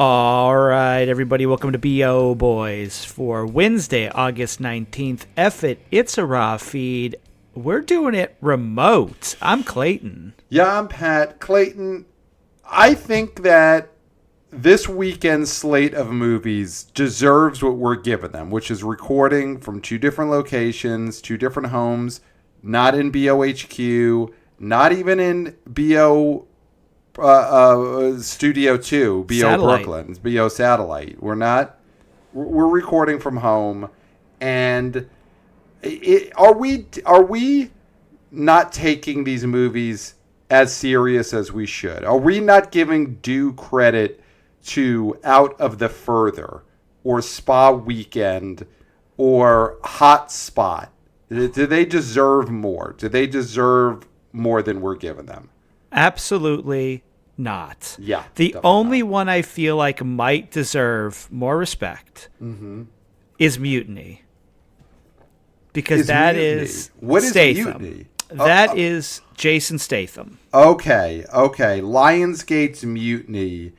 All right, everybody, welcome to B.O. Boys for Wednesday, August 19th. F it, it's a raw feed. We're doing it remote. I'm Clayton. Yeah, I'm Pat. Clayton, I think that this weekend's slate of movies deserves what we're giving them, which is recording from two different locations, two different homes, not in BOHQ, not even in BO Studio 2, BO Satellite. Brooklyn, BO Satellite. We're recording from home, and are we not taking these movies as serious as we should? Are we not giving due credit to Out of the Further or Spa Weekend or Hot Spot? Do they deserve more? Do they deserve more than we're giving them? Absolutely not. Yeah. The only one I feel like might deserve more respect is Mutiny. Because What is Statham. Mutiny? That is Jason Statham. Okay. Lionsgate's Mutiny,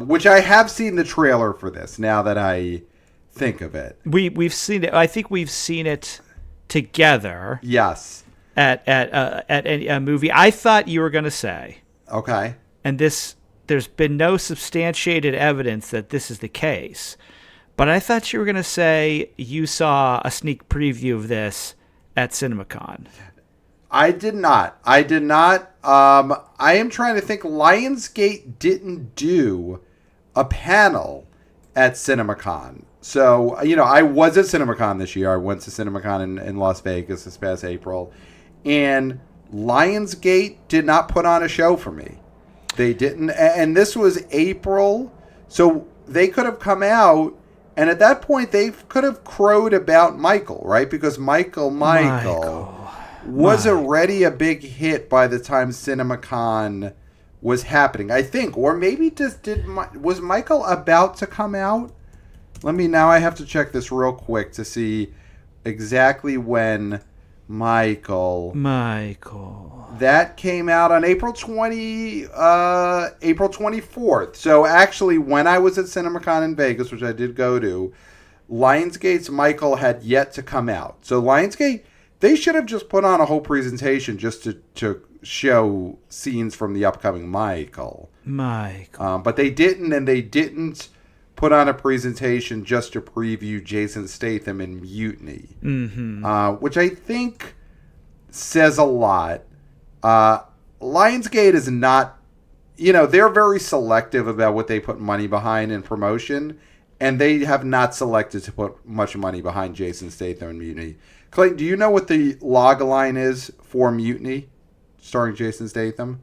which I have seen the trailer for this now that I think of it. We've seen it. I think we've seen it together. Yes. At a movie. I thought you were going to say. Okay. And there's been no substantiated evidence that this is the case. But I thought you were going to say you saw a sneak preview of this at CinemaCon. I did not. I am trying to think. Lionsgate didn't do a panel at CinemaCon. So, I was at CinemaCon this year. I went to CinemaCon in Las Vegas this past April. And Lionsgate did not put on a show for me. They didn't. And this was April. So they could have come out. And at that point, they could have crowed about Michael, right? Because Michael was already a big hit by the time CinemaCon was happening, I think. Or maybe was Michael about to come out? I have to check this real quick to see exactly when Michael. That came out on April 24th. So actually, when I was at CinemaCon in Vegas, which I did go to, Lionsgate's Michael had yet to come out. So Lionsgate, they should have just put on a whole presentation just to show scenes from the upcoming Michael. But they didn't, and they didn't put on a presentation just to preview Jason Statham in Mutiny, which I think says a lot. Lionsgate is not, they're very selective about what they put money behind in promotion, and they have not selected to put much money behind Jason Statham in Mutiny. Clayton, do you know what the log line is for Mutiny, starring Jason Statham?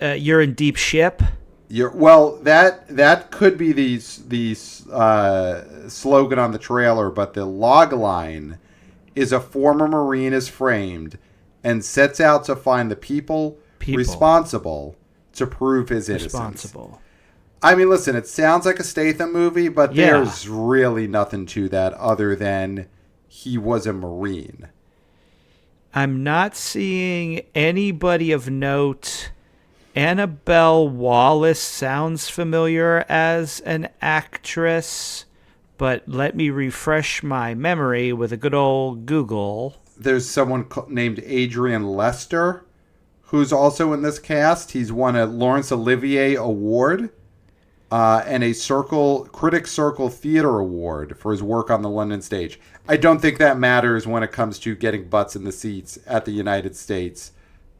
You're in deep ship. That could be the slogan on the trailer, but the log line is a former Marine is framed and sets out to find the people responsible to prove his innocence. I mean, listen, it sounds like a Statham movie, but there's really nothing to that other than he was a Marine. I'm not seeing anybody of note. Annabelle Wallis sounds familiar as an actress, but let me refresh my memory with a good old Google. There's someone named Adrian Lester who's also in this cast. He's won a Laurence Olivier Award and a Critics Circle Theater Award for his work on the London stage. I don't think that matters when it comes to getting butts in the seats at the United States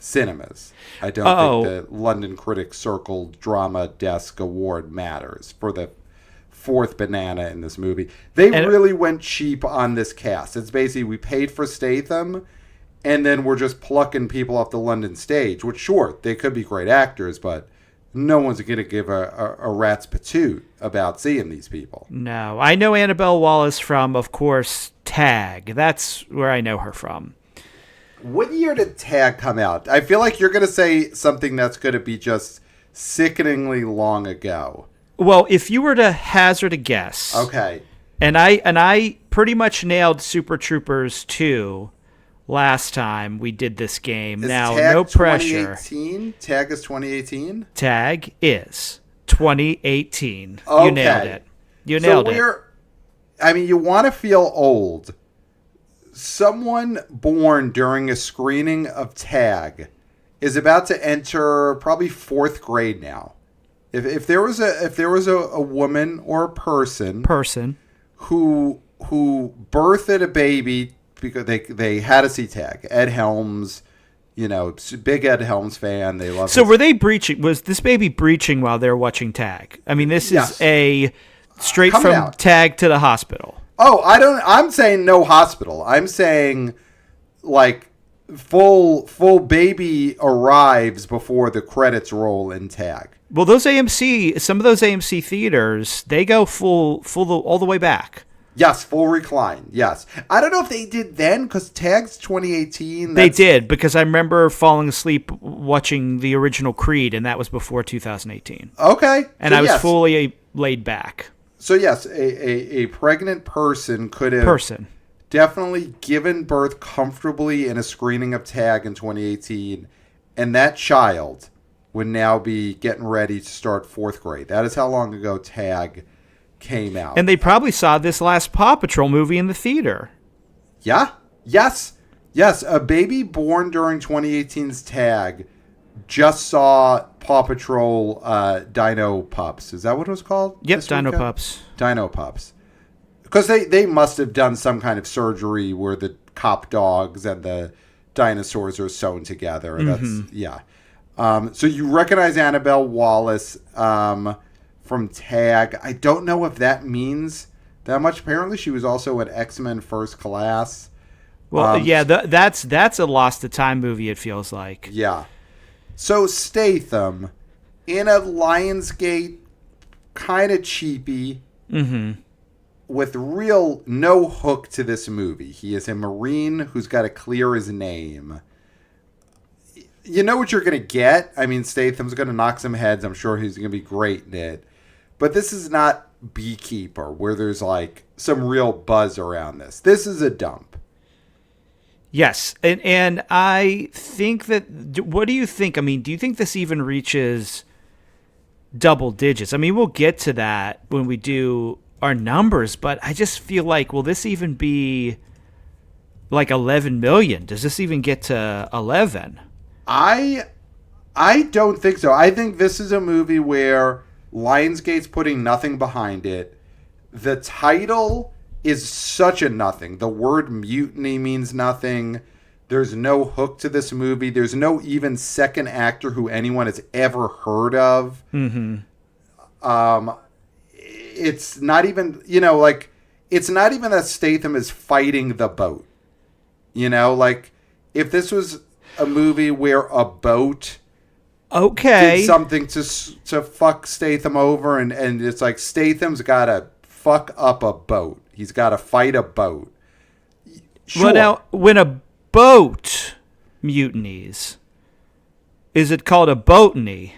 cinemas. I don't think the London Critics Circle Drama Desk Award matters for the fourth banana in this movie. They really went cheap on this cast. It's basically we paid for Statham, and then we're just plucking people off the London stage, which, sure, they could be great actors, but no one's going to give a rat's patoot about seeing these people. No. I know Annabelle Wallis from, of course, Tag. That's where I know her from. What year did Tag come out? I feel like you're going to say something that's going to be just sickeningly long ago. Well, if you were to hazard a guess. Okay. And I pretty much nailed Super Troopers 2 last time we did this game. Is Now, Tag no pressure. 2018? Tag is 2018? Tag is 2018. Okay. You nailed it. You nailed it. I mean, you want to feel old. Someone born during a screening of Tag is about to enter probably 4th grade now. If there was a woman or a person who birthed a baby because they had to see Tag. Ed Helms, big Ed Helms fan. They love. So were they breaching? Was this baby breaching while they're watching Tag? I mean, this is a straight from out. Tag to the hospital. Oh, I'm saying no hospital. I'm saying like full baby arrives before the credits roll in Tag. Well, some of those AMC theaters, they go full all the way back. Yes, full recline. Yes. I don't know if they did then because Tag's 2018. They did because I remember falling asleep watching the original Creed, and that was before 2018. Okay. And I was fully laid back. So yes, a pregnant person could have definitely given birth comfortably in a screening of Tag in 2018, and that child would now be getting ready to start 4th grade. That is how long ago Tag came out. And they probably saw this last Paw Patrol movie in the theater. Yeah. Yes. A baby born during 2018's Tag just saw Paw Patrol Dino Pups. Is that what it was called? Yep, Dino Pups. Dino Pups. Because they must have done some kind of surgery where the cop dogs and the dinosaurs are sewn together. Mm-hmm. So you recognize Annabelle Wallace from Tag. I don't know if that means that much. Apparently she was also an X-Men First Class. Well, that's a Lost to Time movie, it feels like. Yeah. So Statham, in a Lionsgate kind of cheapy, with real no hook to this movie. He is a Marine who's got to clear his name. You know what you're going to get. I mean, Statham's going to knock some heads. I'm sure he's going to be great in it. But this is not Beekeeper, where there's like some real buzz around this. This is a dump. Yes, and I think that. What do you think? I mean, do you think this even reaches double digits? I mean, we'll get to that when we do our numbers, but I just feel like, will this even be like 11 million? Does this even get to 11? I don't think so. I think this is a movie where Lionsgate's putting nothing behind it. The title is such a nothing. The word mutiny means nothing. There's no hook to this movie. There's no even second actor who anyone has ever heard of. Mm-hmm. It's not even, it's not even that Statham is fighting the boat. If this was a movie where a boat did something to fuck Statham over, and it's like Statham's got to fuck up a boat. He's got to fight a boat. Sure. Well, now, when a boat mutinies, is it called a boatany?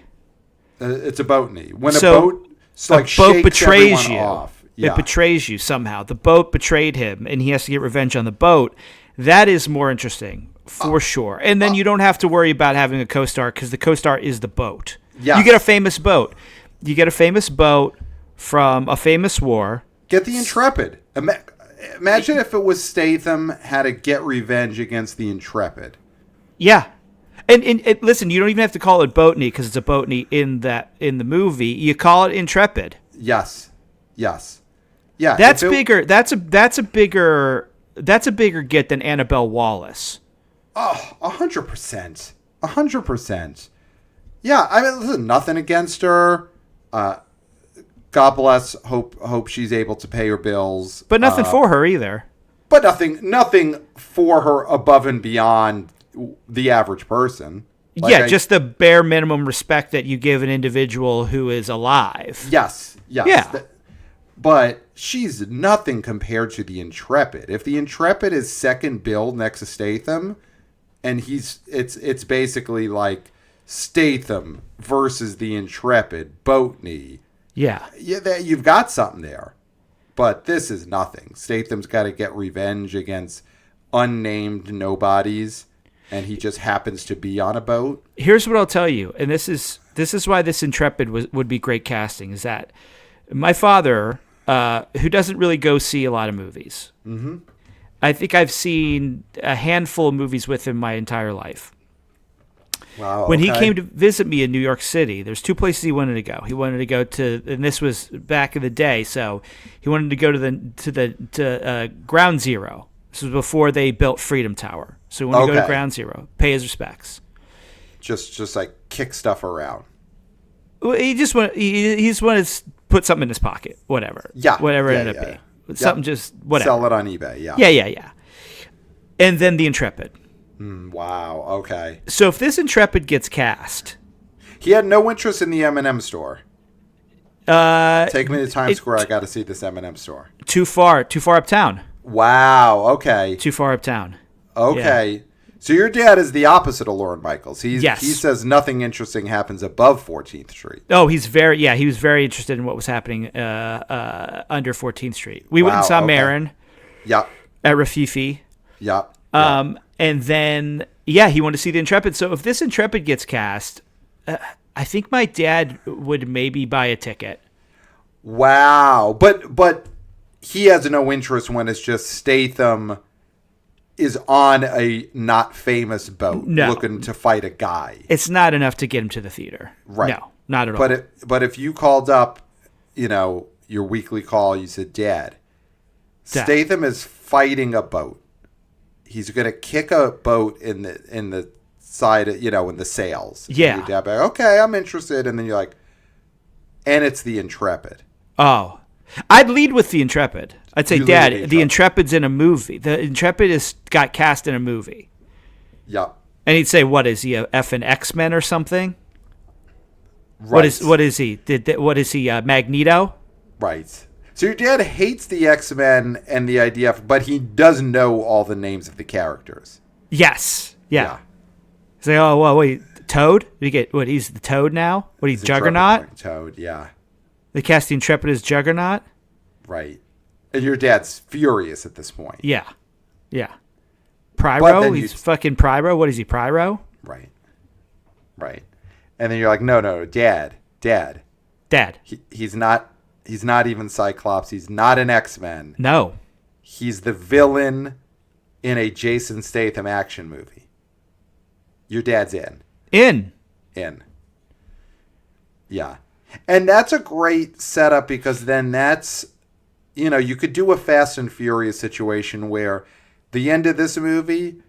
It's a boatany. When a boat betrays you. Off. Yeah. It betrays you somehow. The boat betrayed him, and he has to get revenge on the boat. That is more interesting, for sure. And then you don't have to worry about having a co-star, because the co-star is the boat. Yes. You get a famous boat. You get a famous boat from a famous war. Get the Intrepid. Imagine if it was Statham had to get revenge against the Intrepid. Yeah. And listen, you don't even have to call it boatany because it's a boatany in the movie. You call it Intrepid. Yes. Yeah. That's bigger. That's a bigger get than Annabelle Wallace. Oh, 100%. 100%. Yeah, I mean, listen, nothing against her. God bless. Hope she's able to pay her bills. But nothing for her either. But nothing for her above and beyond the average person. Just the bare minimum respect that you give an individual who is alive. Yes. Yeah. But she's nothing compared to the Intrepid. If the Intrepid is second billed next to Statham, and it's basically like Statham versus the Intrepid, boatney. Yeah, you've got something there. But this is nothing. Statham's got to get revenge against unnamed nobodies, and he just happens to be on a boat. Here's what I'll tell you, and this is why this Intrepid would be great casting, is that my father, who doesn't really go see a lot of movies, I think I've seen a handful of movies with him my entire life. Wow. When he came to visit me in New York City, there's two places he wanted to go. He wanted to go to, and this was back in the day, so he wanted to go to Ground Zero. This was before they built Freedom Tower. So he wanted to go to Ground Zero, pay his respects. Just like kick stuff around. Well, he just wanted to put something in his pocket, whatever. Yeah. Whatever it ended up being. Something just, whatever. Sell it on eBay, yeah. Yeah. And then the Intrepid. Wow, okay. So if this Intrepid gets cast... He had no interest in the M&M store. Take me to Times Square, I got to see this M&M store. Too far uptown. Wow, okay. Too far uptown. Okay. Yeah. So your dad is the opposite of Lorne Michaels. Yes. He says nothing interesting happens above 14th Street. Oh, he was very interested in what was happening under 14th Street. We went and saw Marin. Yep. At Rafifi. Yep. And then, he wanted to see the Intrepid. So if this Intrepid gets cast, I think my dad would maybe buy a ticket. Wow. But he has no interest when it's just Statham is on a not famous boat looking to fight a guy. It's not enough to get him to the theater. Right. No, not at all. But if you called up, your weekly call, you said, Dad, Statham is fighting a boat. He's going to kick a boat in the side, in the sails. Yeah. And your dad, okay, I'm interested. And then you're like, and it's the Intrepid. Oh, I'd lead with the Intrepid. I'd say, Dad, the Intrepid's in a movie. The Intrepid got cast in a movie. Yeah. And he'd say, what is he, a effing X-Men or something? Right. What is he? What is he, Magneto? Right. So your dad hates the X-Men and the idea, but he does know all the names of the characters. Yes. Yeah. He's like, oh, well, wait, Toad? Did he get, he's the Toad now? He's Juggernaut? Toad, yeah. They cast the Intrepid as Juggernaut? Right. And your dad's furious at this point. Yeah. Pyro? He's fucking Pyro? What is he, Pyro? Right. And then you're like, no, Dad. He's not even Cyclops. He's not an X-Men. No. He's the villain in a Jason Statham action movie. Your dad's in. Yeah. And that's a great setup because then that's, you could do a Fast and Furious situation where the end of this movie,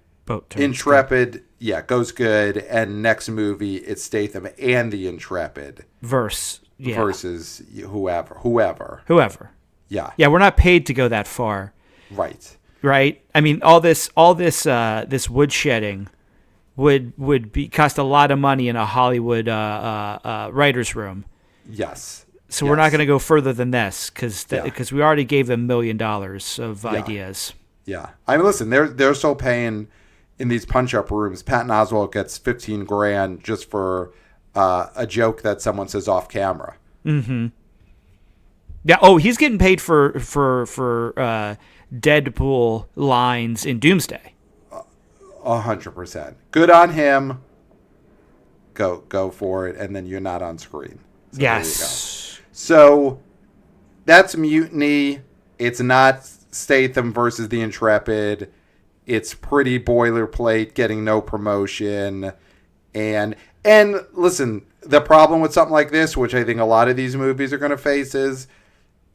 Intrepid, goes good. And next movie, it's Statham and the Intrepid. Versus whoever. Yeah. Yeah, we're not paid to go that far. Right. I mean, all this wood shedding would cost a lot of money in a Hollywood writer's room. Yes. So we're not going to go further than this because we already gave them $1 million of ideas. Yeah. I mean, listen, they're still paying in these punch-up rooms. Patton Oswalt gets $15,000 just for a joke that someone says off camera. Mm-hmm. Yeah. Oh, he's getting paid for Deadpool lines in Doomsday. 100%. Good on him. Go for it, and then you're not on screen. So yes. So that's Mutiny. It's not Statham versus the Intrepid. It's pretty boilerplate, getting no promotion. And listen, the problem with something like this, which I think a lot of these movies are going to face, is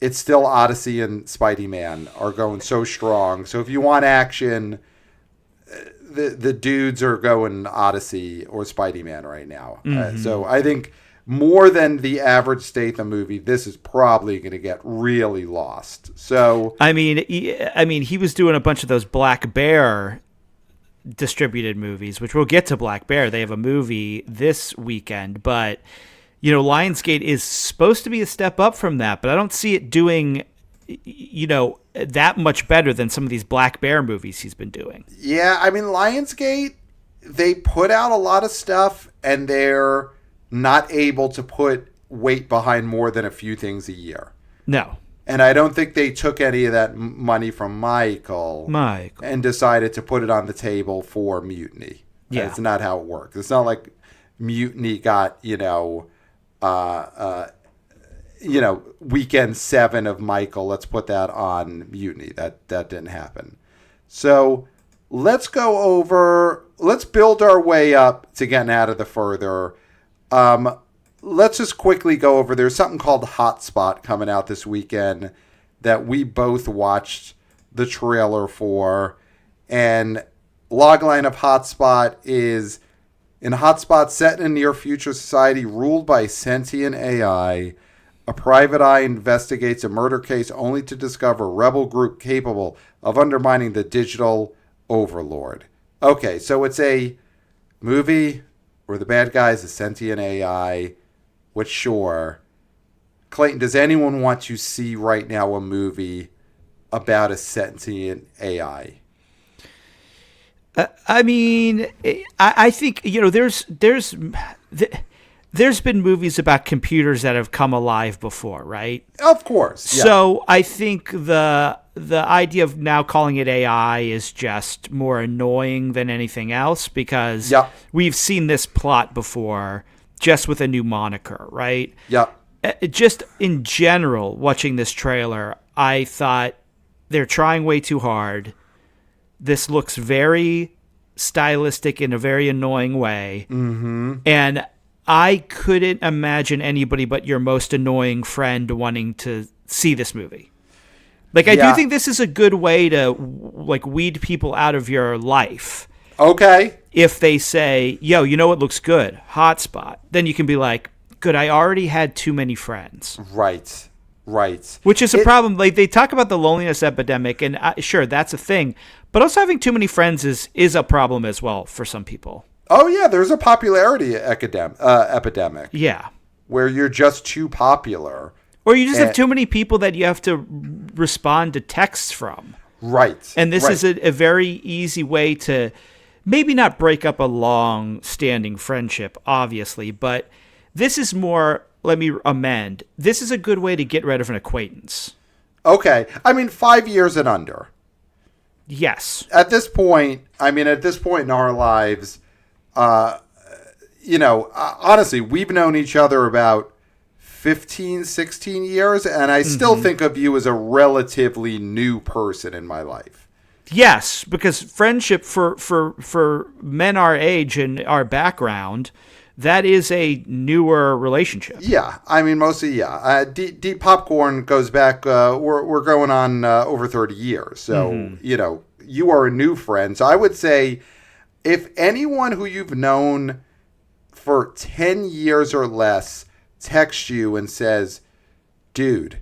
it's still Odyssey and Spidey Man are going so strong. So if you want action, the dudes are going Odyssey or Spidey Man right now. Mm-hmm. So I think more than the average Statham movie, this is probably going to get really lost. So I mean, he was doing a bunch of those Black Bear distributed movies, which we'll get to. Black Bear, they have a movie this weekend, but Lionsgate is supposed to be a step up from that, but I don't see it doing that much better than some of these Black Bear movies he's been doing. Yeah, I mean, Lionsgate, they put out a lot of stuff and they're not able to put weight behind more than a few things a year. No. And I don't think they took any of that money from Michael and decided to put it on the table for Mutiny. Yeah. That's not how it works. It's not like Mutiny got, weekend 7 of Michael. Let's put that on Mutiny. That didn't happen. So let's build our way up to getting out of the further. Let's just quickly go over. There's something called Hotspot coming out this weekend that we both watched the trailer for. And logline of Hotspot is, in Hotspot set in a near future society ruled by sentient AI, a private eye investigates a murder case only to discover a rebel group capable of undermining the digital overlord. Okay, so it's a movie where the bad guy is a sentient AI. Which, sure. Clayton, does anyone want to see right now a movie about a sentient AI? I mean, I think, there's been movies about computers that have come alive before, right? Of course. Yeah. So I think the idea of now calling it AI is just more annoying than anything else, because we've seen this plot before, just with a new moniker, right? Yeah. Just in general, watching this trailer, I thought they're trying way too hard. This looks very stylistic in a very annoying way. Mm-hmm. And I couldn't imagine anybody but your most annoying friend wanting to see this movie. I do think this is a good way to weed people out of your life. Okay. If they say, yo, you know what looks good? Hotspot. Then you can be like, good, I already had too many friends. Right. Which is a problem. They talk about the loneliness epidemic, and sure, that's a thing. But also having too many friends is a problem as well for some people. Oh, yeah, there's a popularity epidemic. Yeah. Where you're just too popular. Or you just have too many people that you have to respond to texts from. Right. And this is a very easy way to maybe not break up a long-standing friendship, obviously, but this is more, let me amend, this is a good way to get rid of an acquaintance. Okay. I mean, 5 years and under. Yes. At this point in our lives, honestly, we've known each other about 15, 16 years, and I still think of you as a relatively new person in my life. Yes, because friendship for men our age and our background, that is a newer relationship. Yeah, I mean, mostly, yeah. Deep Popcorn goes back, we're going on over 30 years. So, you are a new friend. So I would say if anyone who you've known for 10 years or less texts you and says, dude,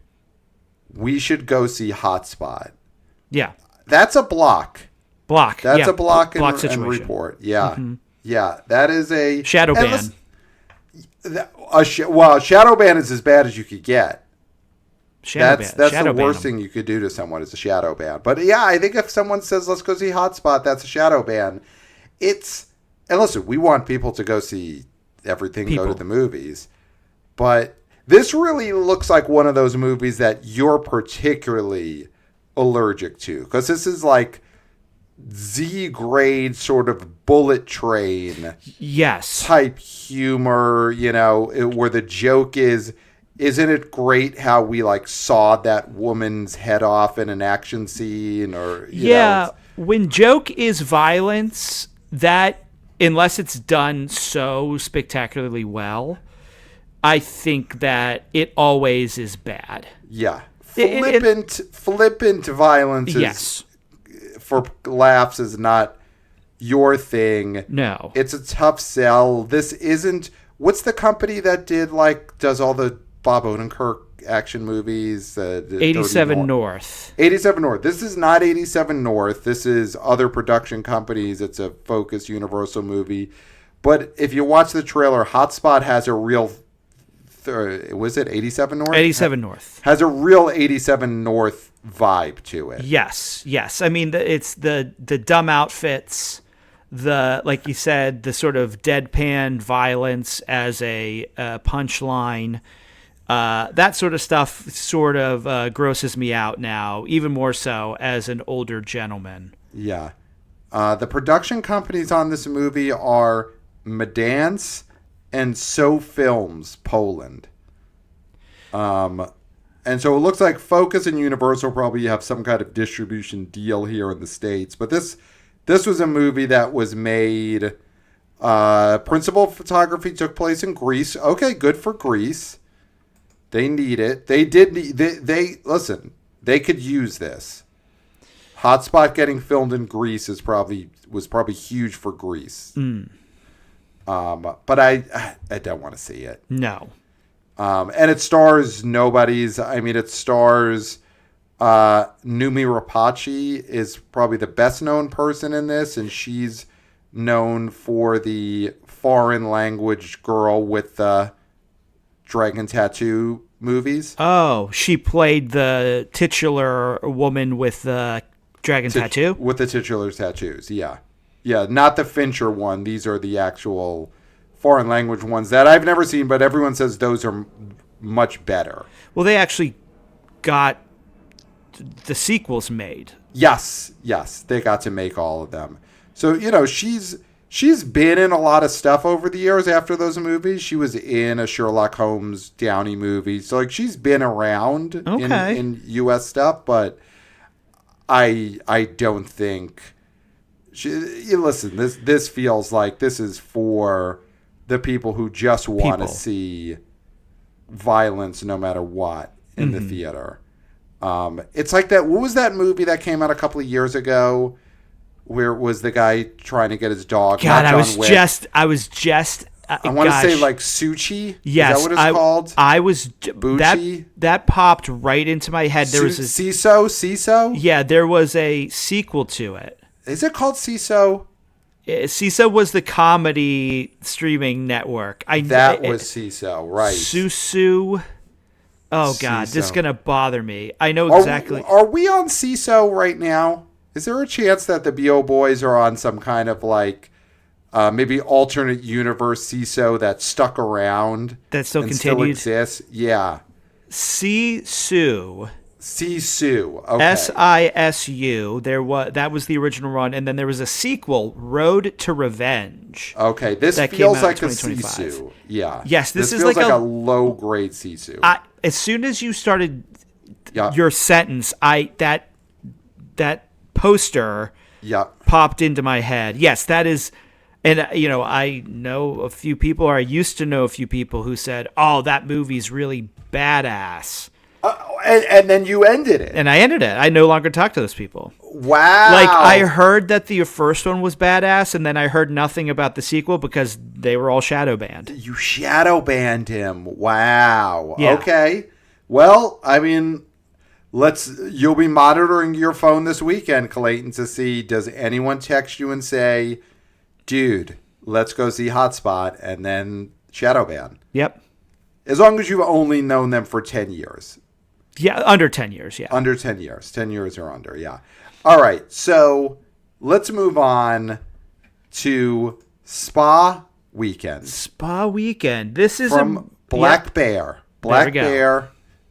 we should go see Hotspot. Yeah. That's a block. That's a block and report. Yeah. Mm-hmm. Yeah. That is a shadow ban. Shadow ban is as bad as you could get. That's shadow the worst thing you could do to someone is a shadow ban. But yeah, I think if someone says, let's go see Hotspot, that's a shadow ban. And listen, we want people to go see everything, go to the movies. But this really looks like one of those movies that you're particularly allergic to, because this is like Z grade sort of Bullet Train type humor, where the joke is, isn't it great how we sawed that woman's head off in an action scene? Or when joke is violence, that unless it's done so spectacularly well, I think that it always is bad. Yeah. Flippant violence is, for laughs, is not your thing. No. It's a tough sell. This isn't... What's the company that does all the Bob Odenkirk action movies? 87 North. 87 North. This is not 87 North. This is other production companies. It's a Focus Universal movie. But if you watch the trailer, Hotspot has a real... was it 87 North? 87 North. Has a real 87 North vibe to it. Yes. I mean, it's the dumb outfits, like you said, the sort of deadpan violence as a punchline. That sort of stuff sort of grosses me out now, even more so as an older gentleman. Yeah. The production companies on this movie are Medance and So Films, Poland. And so it looks like Focus and Universal probably have some kind of distribution deal here in the States. But this was a movie that was made. Principal photography took place in Greece. Okay, good for Greece. They need it. They did need. They listen. They could use this. Hotspot getting filmed in Greece was probably huge for Greece. But I don't want to see it. No. And it stars nobodies. I mean, it stars Numi Rapace is probably the best known person in this, and she's known for the foreign language girl with the dragon tattoo movies. Oh, she played the titular woman with the dragon tattoo? With the titular tattoos, yeah. Yeah, not the Fincher one. These are the actual foreign language ones that I've never seen, but everyone says those are much better. Well, they actually got the sequels made. Yes, they got to make all of them. So, you know, she's been in a lot of stuff over the years after those movies. She was in a Sherlock Holmes Downey movie. So, like, she's been around in U.S. stuff, but I don't think... listen, this feels like this is for the people who just want to see violence no matter what in the theater. It's like that. What was that movie that came out a couple of years ago where it was the guy trying to get his dog? God, I was just. I want to say like Suchi. Yes, is that what it's called? I was that popped right into my head. There was a CISO. Yeah, there was a sequel to it. Is it called CISO? CISO was the comedy streaming network. Was CISO, right? Susu. Oh, God, this is going to bother me. I know exactly. Are we on CISO right now? Is there a chance that the BO Boys are on some kind of like maybe alternate universe CISO that stuck around? That still continued? Still exists? Yeah. Sisu. Sisu. Okay. SISU. That was the original run, and then there was a sequel, Road to Revenge. Okay, this feels like a Sisu. Yeah. Yes, this is feels like a low grade Sisu. As soon as you started your sentence, that poster popped into my head. Yes, that is. And, you know, I know a few people, or I used to know a few people who said, oh, that movie's really badass. And then you ended it. And I ended it. I no longer talk to those people. Wow. Like, I heard that the first one was badass, and then I heard nothing about the sequel because they were all shadow banned. You shadow banned him. Wow. Yeah. Okay. Well, I mean, you'll be monitoring your phone this weekend, Clayton, to see, does anyone text you and say, dude, let's go see Hotspot, and then shadow ban. Yep. As long as you've only known them for 10 years. Yeah, under 10 years, yeah. Under 10 years. 10 years or under, yeah. All right, so let's move on to Spa Weekend. Spa Weekend. This is from Black Bear. Black Bear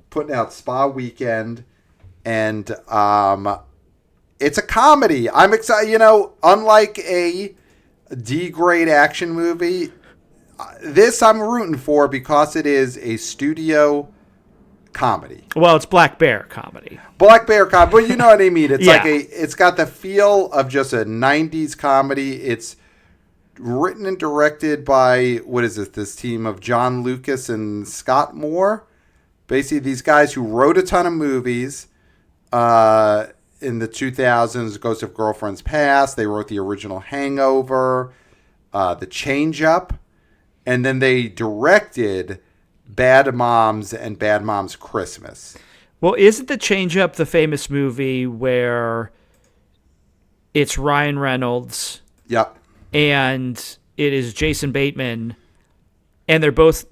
putting out Spa Weekend, and it's a comedy. I'm excited. You know, unlike a D-grade action movie, this I'm rooting for because it is a studio comedy. Well, it's Black Bear comedy. Black Bear comedy, but you know what I mean. It's like it's got the feel of just a 90s comedy. It's written and directed by, this team of John Lucas and Scott Moore. Basically, these guys who wrote a ton of movies in the 2000s, Ghost of Girlfriend's Past. They wrote the original Hangover, The Change Up, and then they directed Bad Moms and Bad Moms Christmas. Well, isn't The Change Up the famous movie where it's Ryan Reynolds? Yep. And it is Jason Bateman, and they're both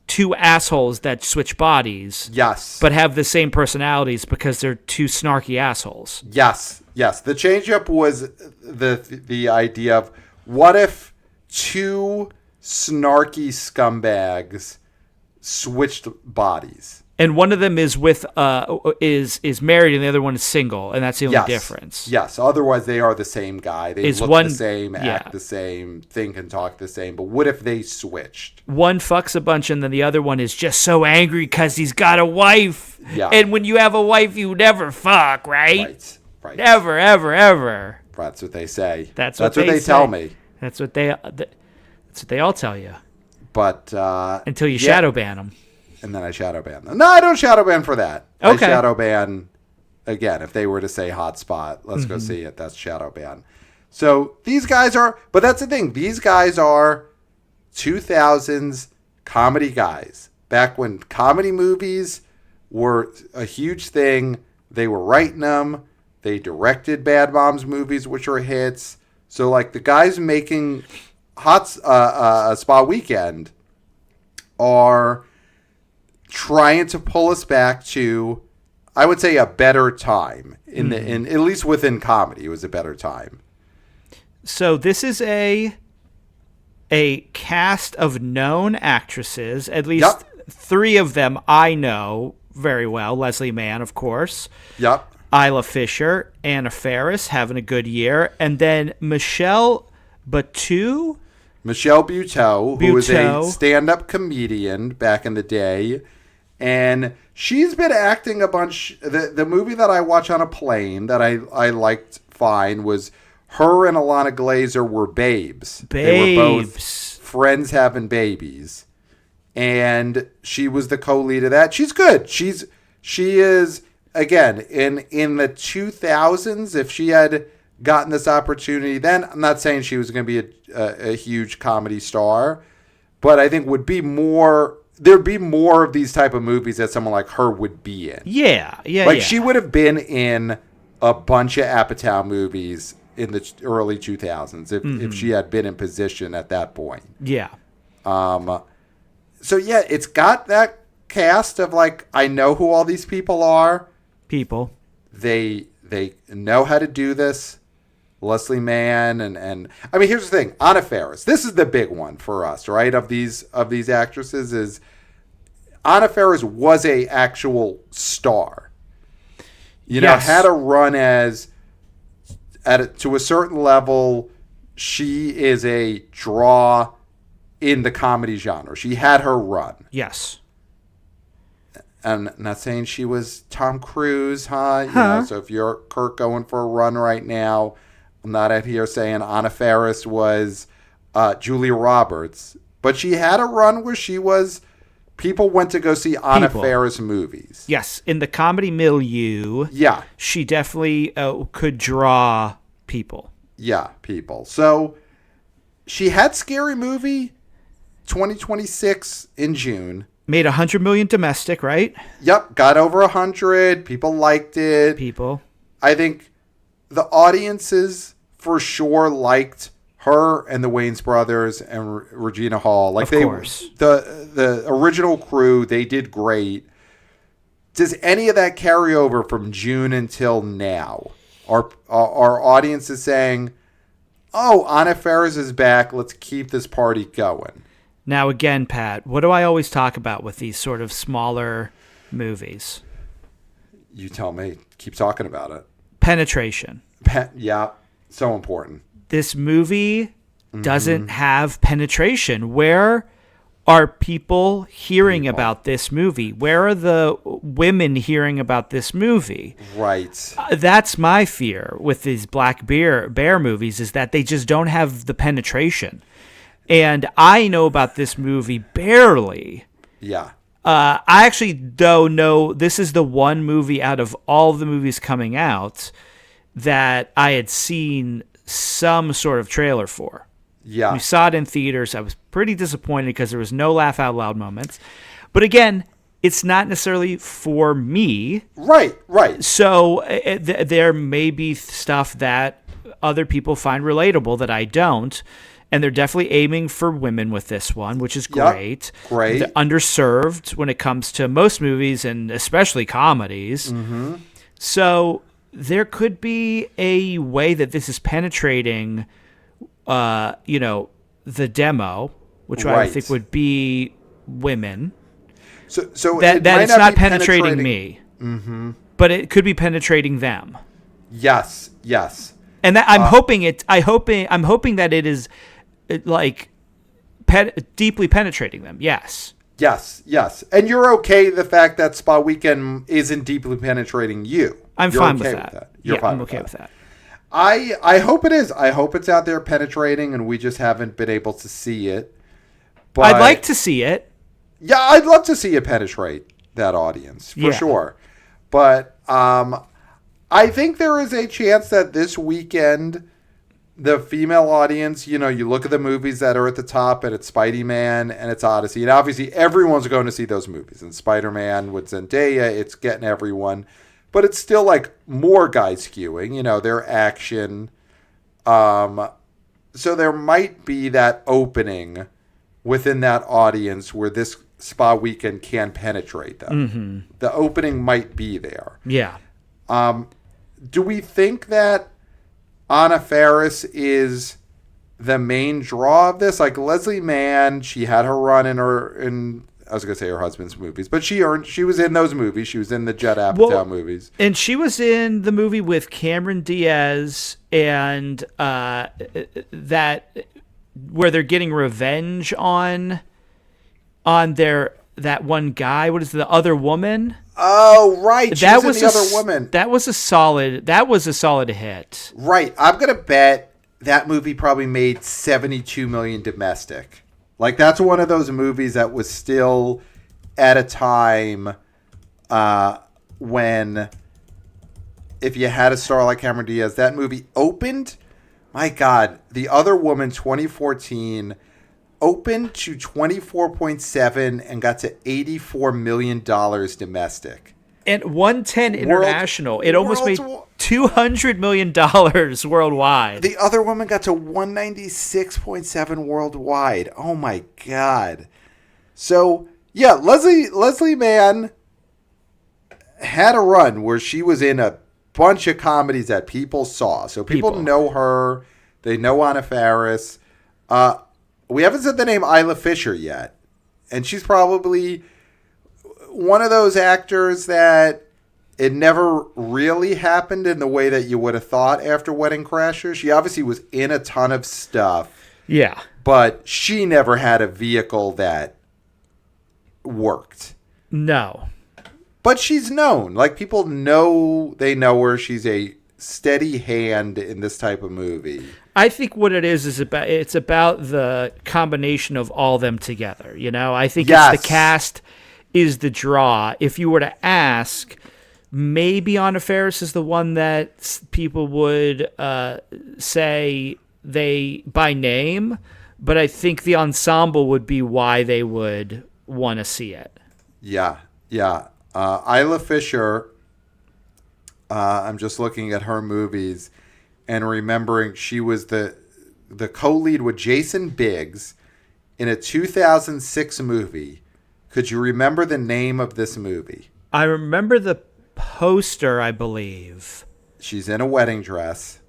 two assholes that switch bodies. Yes. But have the same personalities because they're two snarky assholes. Yes. The Change Up was the idea of, what if two snarky scumbags switched bodies. And one of them is with is married, and the other one is single, and that's the only difference. Yes. Otherwise, they are the same guy. They look the same, act the same, think and talk the same. But what if they switched? One fucks a bunch, and then the other one is just so angry because he's got a wife. Yeah. And when you have a wife, you never fuck, right? Right. Never, ever, ever. That's what they say. That's what they tell me. That's what they all tell you. But until you shadow ban them. And then I shadow ban them. No, I don't shadow ban for that. Okay. I shadow ban, again, if they were to say hotspot, let's go see it. That's shadow ban. So these guys are, but that's the thing. These guys are 2000s comedy guys. Back when comedy movies were a huge thing, they were writing them. They directed Bad Moms movies, which are hits. So like the guys making Spa Weekend are trying to pull us back to, I would say, a better time in at least within comedy. It was a better time. So this is a cast of known actresses. At least 3 of them I know very well. Leslie Mann, of course. Yep. Isla Fisher, Anna Farris having a good year, and then Michelle Buteau, who was a stand-up comedian back in the day. And she's been acting a bunch. The movie that I watch on a plane that I liked fine was her and Alana Glazer were babes. They were both friends having babies. And she was the co-lead of that. She's good. She is, again, in the 2000s, if she had gotten this opportunity then, I'm not saying she was going to be a huge comedy star, but I think there'd be more of these type of movies that someone like her would be in. Yeah. She would have been in a bunch of Apatow movies in the early 2000s if she had been in position at that point. Yeah. So yeah, it's got that cast of like, I know who all these people are. They know how to do this. Leslie Mann and I mean, here's the thing. Anna Faris. This is the big one for us, right? Of these actresses, is Anna Faris was a actual star. You know, had a run to a certain level. She is a draw in the comedy genre. She had her run. Yes. And not saying she was Tom Cruise, huh? You know, so if you're Kirk going for a run right now, I'm not out here saying Anna Faris was Julia Roberts, but she had a run where people went to go see Anna Faris movies. Yes, in the comedy milieu. Yeah. She definitely could draw people. Yeah, people. So she had Scary Movie 2026 in June. Made $100 million domestic, right? Yep, got over 100. People liked it. I think the audiences for sure liked her and the Wayans brothers and Regina Hall. Like, of course. The original crew, they did great. Does any of that carry over from June until now? Our audience is saying, "Oh, Anna Faris is back. Let's keep this party going." Now, again, Pat, what do I always talk about with these sort of smaller movies? You tell me. Keep talking about it. Penetration. Yeah, so important. This movie doesn't have penetration. Where are people hearing about this movie? Where are the women hearing about this movie? Right. That's my fear with these Black Bear movies, is that they just don't have the penetration. And I know about this movie barely. Yeah. I actually, though, know this is the one movie out of all the movies coming out that I had seen some sort of trailer for. Yeah. We saw it in theaters. I was pretty disappointed because there was no laugh out loud moments. But again, it's not necessarily for me. Right. So there may be stuff that other people find relatable that I don't. And they're definitely aiming for women with this one, which is great. Yep, great. They're underserved when it comes to most movies and especially comedies. Mm-hmm. So there could be a way that this is penetrating, the demo, which I think would be women. So that it might it's not be penetrating me, but it could be penetrating them. Yes. And that I'm hoping that it is like deeply penetrating them. Yes. Yes. And you're okay with the fact that Spa Weekend isn't deeply penetrating you. I'm You're fine okay with that. You're fine I'm with okay that. with that. I hope it is. I hope it's out there penetrating and we just haven't been able to see it. But I'd like to see it. Yeah, I'd love to see it penetrate that audience for sure. But I think there is a chance that this weekend the female audience, you look at the movies that are at the top, and it's Spidey-Man and it's Odyssey. And obviously everyone's going to see those movies. And Spider-Man with Zendaya, it's getting everyone. But it's still like more guys skewing, their action. So there might be that opening within that audience where this Spa Weekend can penetrate them. Mm-hmm. The opening might be there. Yeah. Do we think that Anna Farris is the main draw of this? Like Leslie Mann, she had her run in I was going to say her husband's movies, but she was in those movies. She was in the Judd Apatow movies. And she was in the movie with Cameron Diaz and that where they're getting revenge on that one guy. What is the other woman? Oh, right. That was the other woman. That was a solid hit. Right. I'm going to bet that movie probably made $72 million domestic. Like, that's one of those movies that was still at a time when if you had a star like Cameron Diaz, that movie opened. My God, The Other Woman 2014 opened to 24.7 and got to $84 million domestic. And 110 international. It almost made $200 million worldwide. The Other Woman got to 196.7 worldwide. Oh my God. So, yeah, Leslie Mann had a run where she was in a bunch of comedies that people saw. So people know her. They know Anna Faris. We haven't said the name Isla Fisher yet. And she's probably one of those actors that it never really happened in the way that you would have thought after Wedding Crashers. She obviously was in a ton of stuff. Yeah. But she never had a vehicle that worked. No. But she's known. Like, people know, they know her. She's a steady hand in this type of movie. I think what it is it's about the combination of all them together. I think it's the cast is the draw. If you were to ask, maybe Anna Faris is the one that people would say they by name, but I think the ensemble would be why they would want to see it. Yeah. Isla Fisher, I'm just looking at her movies and remembering she was the co-lead with Jason Biggs in a 2006 movie. Could you remember the name of this movie? I remember the poster, I believe. She's in a wedding dress.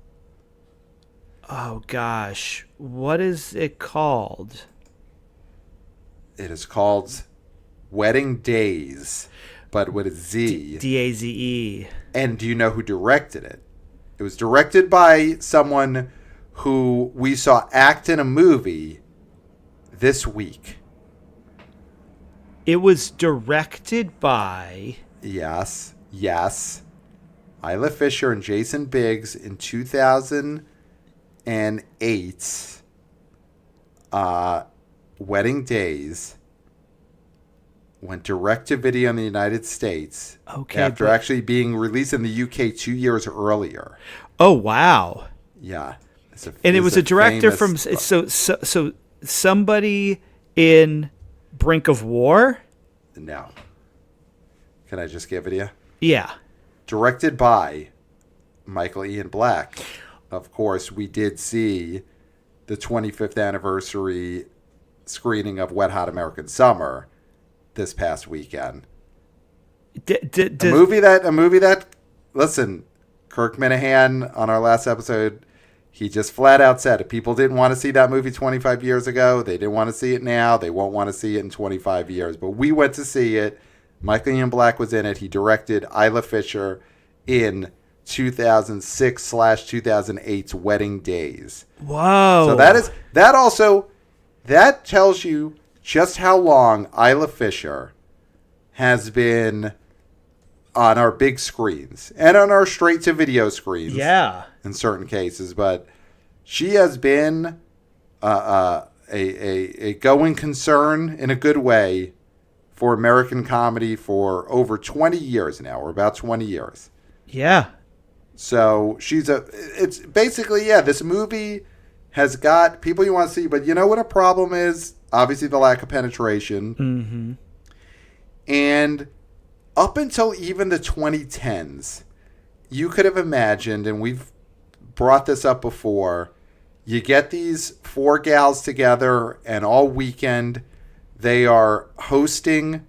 Oh, gosh. What is it called? It is called Wedding Days, but with a Z. D-A-Z-E. And do you know who directed it? It was directed by someone who we saw act in a movie this week. It was directed by... Yes. Isla Fisher and Jason Biggs in 2008. Wedding Days went direct to video in the United States after actually being released in the UK 2 years earlier. Oh, wow. Yeah. And it was a director from... So somebody in... Brink of War? No. Can I just give it to you? Yeah. Directed by Michael Ian Black. Of course, we did see the 25th anniversary screening of Wet Hot American Summer this past weekend. A movie that listen, Kirk Minahan on our last episode He just flat out said it. People didn't want to see that movie 25 years ago. They didn't want to see it now. They won't want to see it in 25 years. But we went to see it. Michael Ian Black was in it. He directed Isla Fisher in 2006/2008's Wedding Days. Whoa. So that tells you just how long Isla Fisher has been on our big screens and on our straight-to-video screens. Yeah. In certain cases. But she has been a going concern in a good way for American comedy for over 20 years now, or about 20 years. Yeah. So it's basically, this movie has got people you want to see, but you know what a problem is? Obviously the lack of penetration. Mm-hmm. And up until even the 2010s, you could have imagined, and we've brought this up before, you get these 4 gals together and all weekend they are hosting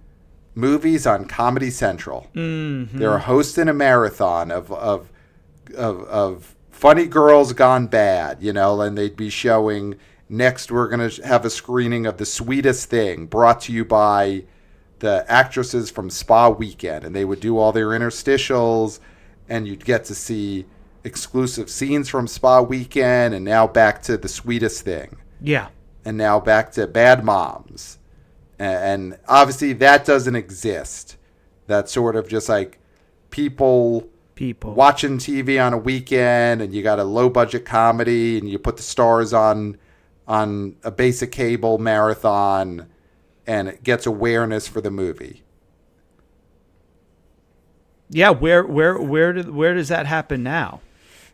movies on Comedy Central. Mm-hmm. They're hosting a marathon of funny girls gone bad, and they'd be showing, next we're going to have a screening of The Sweetest Thing brought to you by the actresses from Spa Weekend, and they would do all their interstitials and you'd get to see exclusive scenes from Spa Weekend, and now back to The Sweetest Thing. Yeah. And now back to Bad Moms. And obviously that doesn't exist. That's sort of just like people watching TV on a weekend, and you got a low budget comedy and you put the stars on a basic cable marathon and it gets awareness for the movie. Yeah, where does that happen now?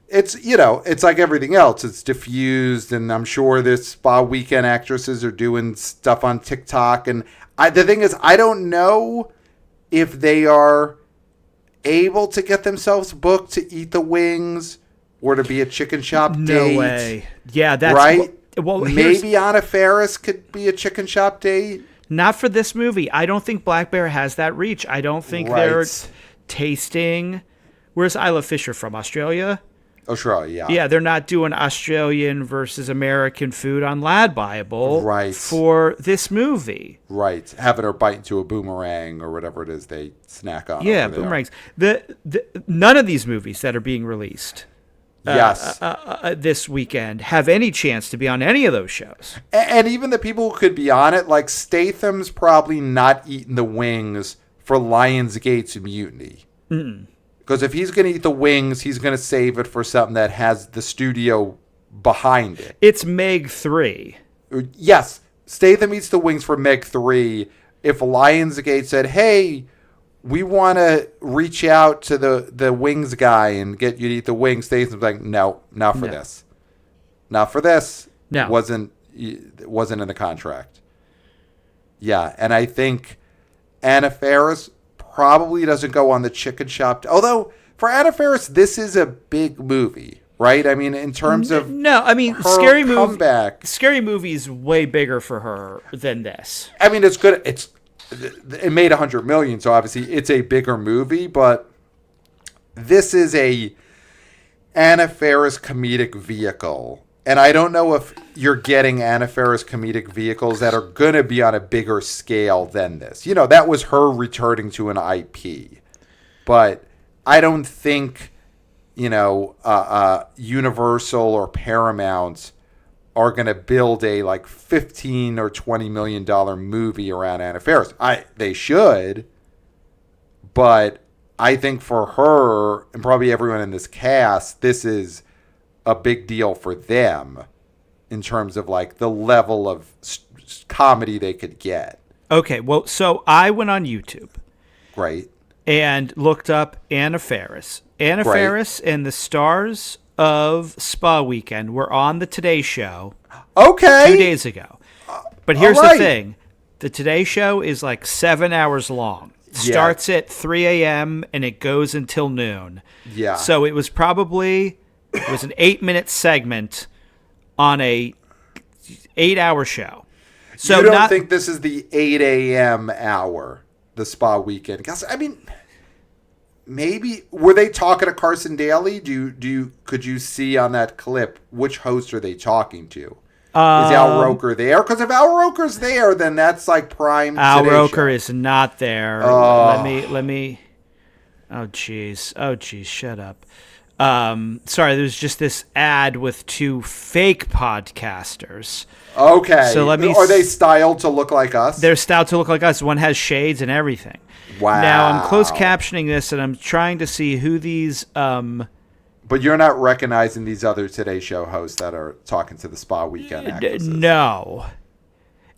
It's, it's like everything else. It's diffused, and I'm sure this Spa Weekend actresses are doing stuff on TikTok. And the thing is, I don't know if they are able to get themselves booked to eat the wings or to be a chicken shop date. No way. Yeah, that's right. Well, maybe Anna Farris could be a chicken shop date. Not for this movie. I don't think Black Bear has that reach. I don't think they're tasting. Where's Isla Fisher from? Australia? Australia, yeah. Yeah, they're not doing Australian versus American food on Lad Bible for this movie. Right. Having her bite into a boomerang or whatever it is they snack on. Yeah, boomerangs. None of these movies that are being released this weekend have any chance to be on any of those shows. And even the people who could be on it, like Statham's probably not eating the wings for Lionsgate's Mutiny. Mm-mm. Because if he's going to eat the wings, he's going to save it for something that has the studio behind it. It's Meg 3. Yes. Statham eats the wings for Meg 3. If Lionsgate said, hey, we want to reach out to the wings guy and get you to eat the wings, Statham's like, no, not for this. Not for this. No. It wasn't in the contract. Yeah, and I think Anna Faris probably doesn't go on the chicken shop. Although, for Anna Faris, this is a big movie, right? I mean, in terms of Scary comeback. Scary Movie is way bigger for her than this. I mean, it's good. It made $100 million, so obviously it's a bigger movie, but this is a Anna Faris comedic vehicle. And I don't know if you're getting Anna Faris comedic vehicles that are going to be on a bigger scale than this. That was her returning to an IP. But I don't think, Universal or Paramount are going to build a like $15 or $20 million movie around Anna Faris. They should. But I think for her and probably everyone in this cast, this is a big deal for them in terms of like the level of comedy they could get. Okay, well, so I went on YouTube. Right. And looked up Anna Faris. Anna Faris and the stars of Spa Weekend were on the Today Show. Okay. 2 days ago. But here's the thing. The Today Show is like 7 hours long. It starts at 3 a.m. and it goes until noon. Yeah. So it was an 8-minute segment on a 8-hour show. So you don't think this is the 8 a.m. hour, the Spa Weekend? Because, I mean, maybe were they talking to Carson Daly? Could you see on that clip which host are they talking to? Is Al Roker there? Because if Al Roker's there, then that's like prime. Al Today Roker Show. is not there. Let me. Oh jeez. Shut up. Sorry, there's just this ad with two fake podcasters. Okay. So are they styled to look like us? They're styled to look like us. One has shades and everything. Wow. Now I'm closed captioning this, and I'm trying to see who these. But you're not recognizing these other Today Show hosts that are talking to the Spa Weekend actresses. No.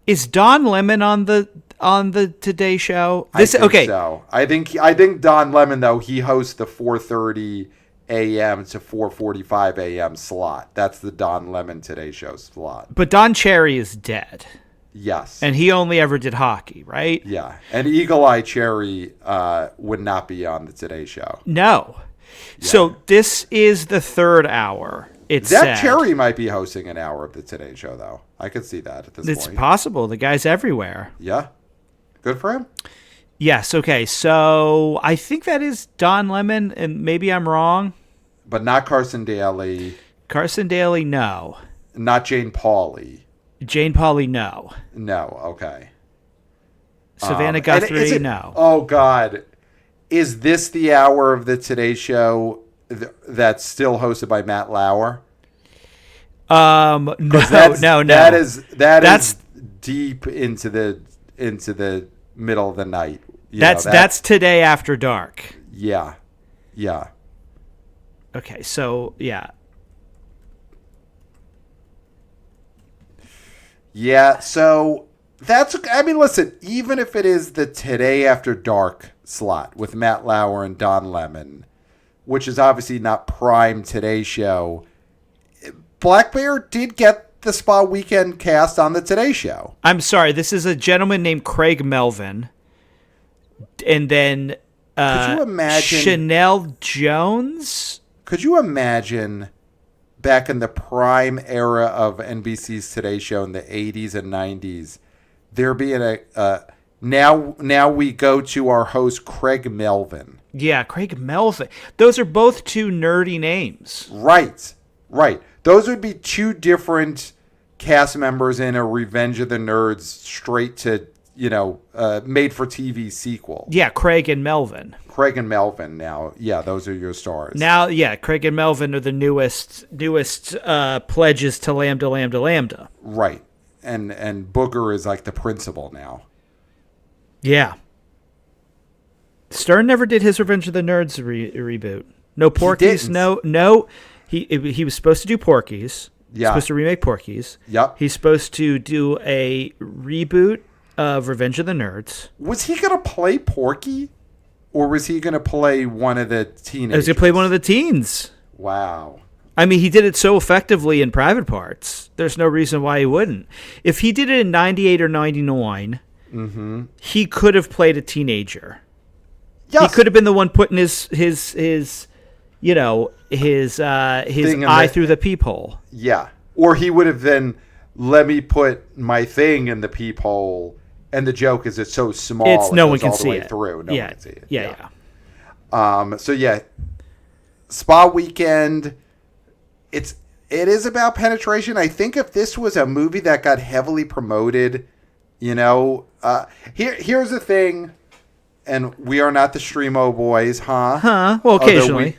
Is Don Lemon on the Today Show? I think so. I think Don Lemon, though, he hosts the 4:30 a.m. to 4:45 a.m. slot. That's the Don Lemon Today Show slot. But Don Cherry is dead. Yes. And he only ever did hockey, right? Yeah. And Eagle Eye Cherry would not be on the Today Show. No. Yeah. So this is the third hour. Zach Cherry might be hosting an hour of the Today Show, though. I could see that at this point. It's possible. The guy's everywhere. Yeah. Good for him. Yes. Okay. So I think that is Don Lemon, and maybe I'm wrong. But not Carson Daly. Carson Daly, no. Not Jane Pauley. Jane Pauley, no. No. Okay. Savannah Guthrie, no. Oh, God. Is this the hour of the Today Show that's still hosted by Matt Lauer? No. That is deep into the middle of the night. That's Today After Dark. Yeah. Yeah. Okay, so yeah. Yeah, so listen, even if it is the Today After Dark slot with Matt Lauer and Don Lemon, which is obviously not prime Today Show, Black Bear did get the Spa Weekend cast on the Today Show. I'm sorry, this is a gentleman named Craig Melvin. And then could you imagine Chanel Jones? Could you imagine back in the prime era of NBC's Today Show in the 80s and 90s, there being now we go to our host Craig Melvin. Yeah, Craig Melvin. Those are both two nerdy names. Right. Those would be two different cast members in a Revenge of the Nerds straight to, made for TV sequel. Yeah, Craig and Melvin. Craig and Melvin now. Yeah, those are your stars. Now, yeah, Craig and Melvin are the newest pledges to Lambda, Lambda, Lambda. Right. And Booger is like the principal now. Yeah. Stern never did his Revenge of the Nerds reboot. No Porky's. No. He was supposed to do Porky's. Yeah. He's supposed to remake Porky's. Yep. He's supposed to do a reboot of Revenge of the Nerds. Was he going to play Porky? Or was he going to play one of the teenagers? He was going to play one of the teens. Wow. I mean, he did it so effectively in Private Parts. There's no reason why he wouldn't. If he did it in 98 or 99, he could have played a teenager. Yes. He could have been the one putting his eye through the peephole. Yeah. Or he would have then, let me put my thing in the peephole. And the joke is it's so small. No one can see it. No one can see it. Yeah. So yeah, Spa Weekend. It is about penetration. I think if this was a movie that got heavily promoted, here's the thing, and we are not the Streamo boys, huh? Well, occasionally.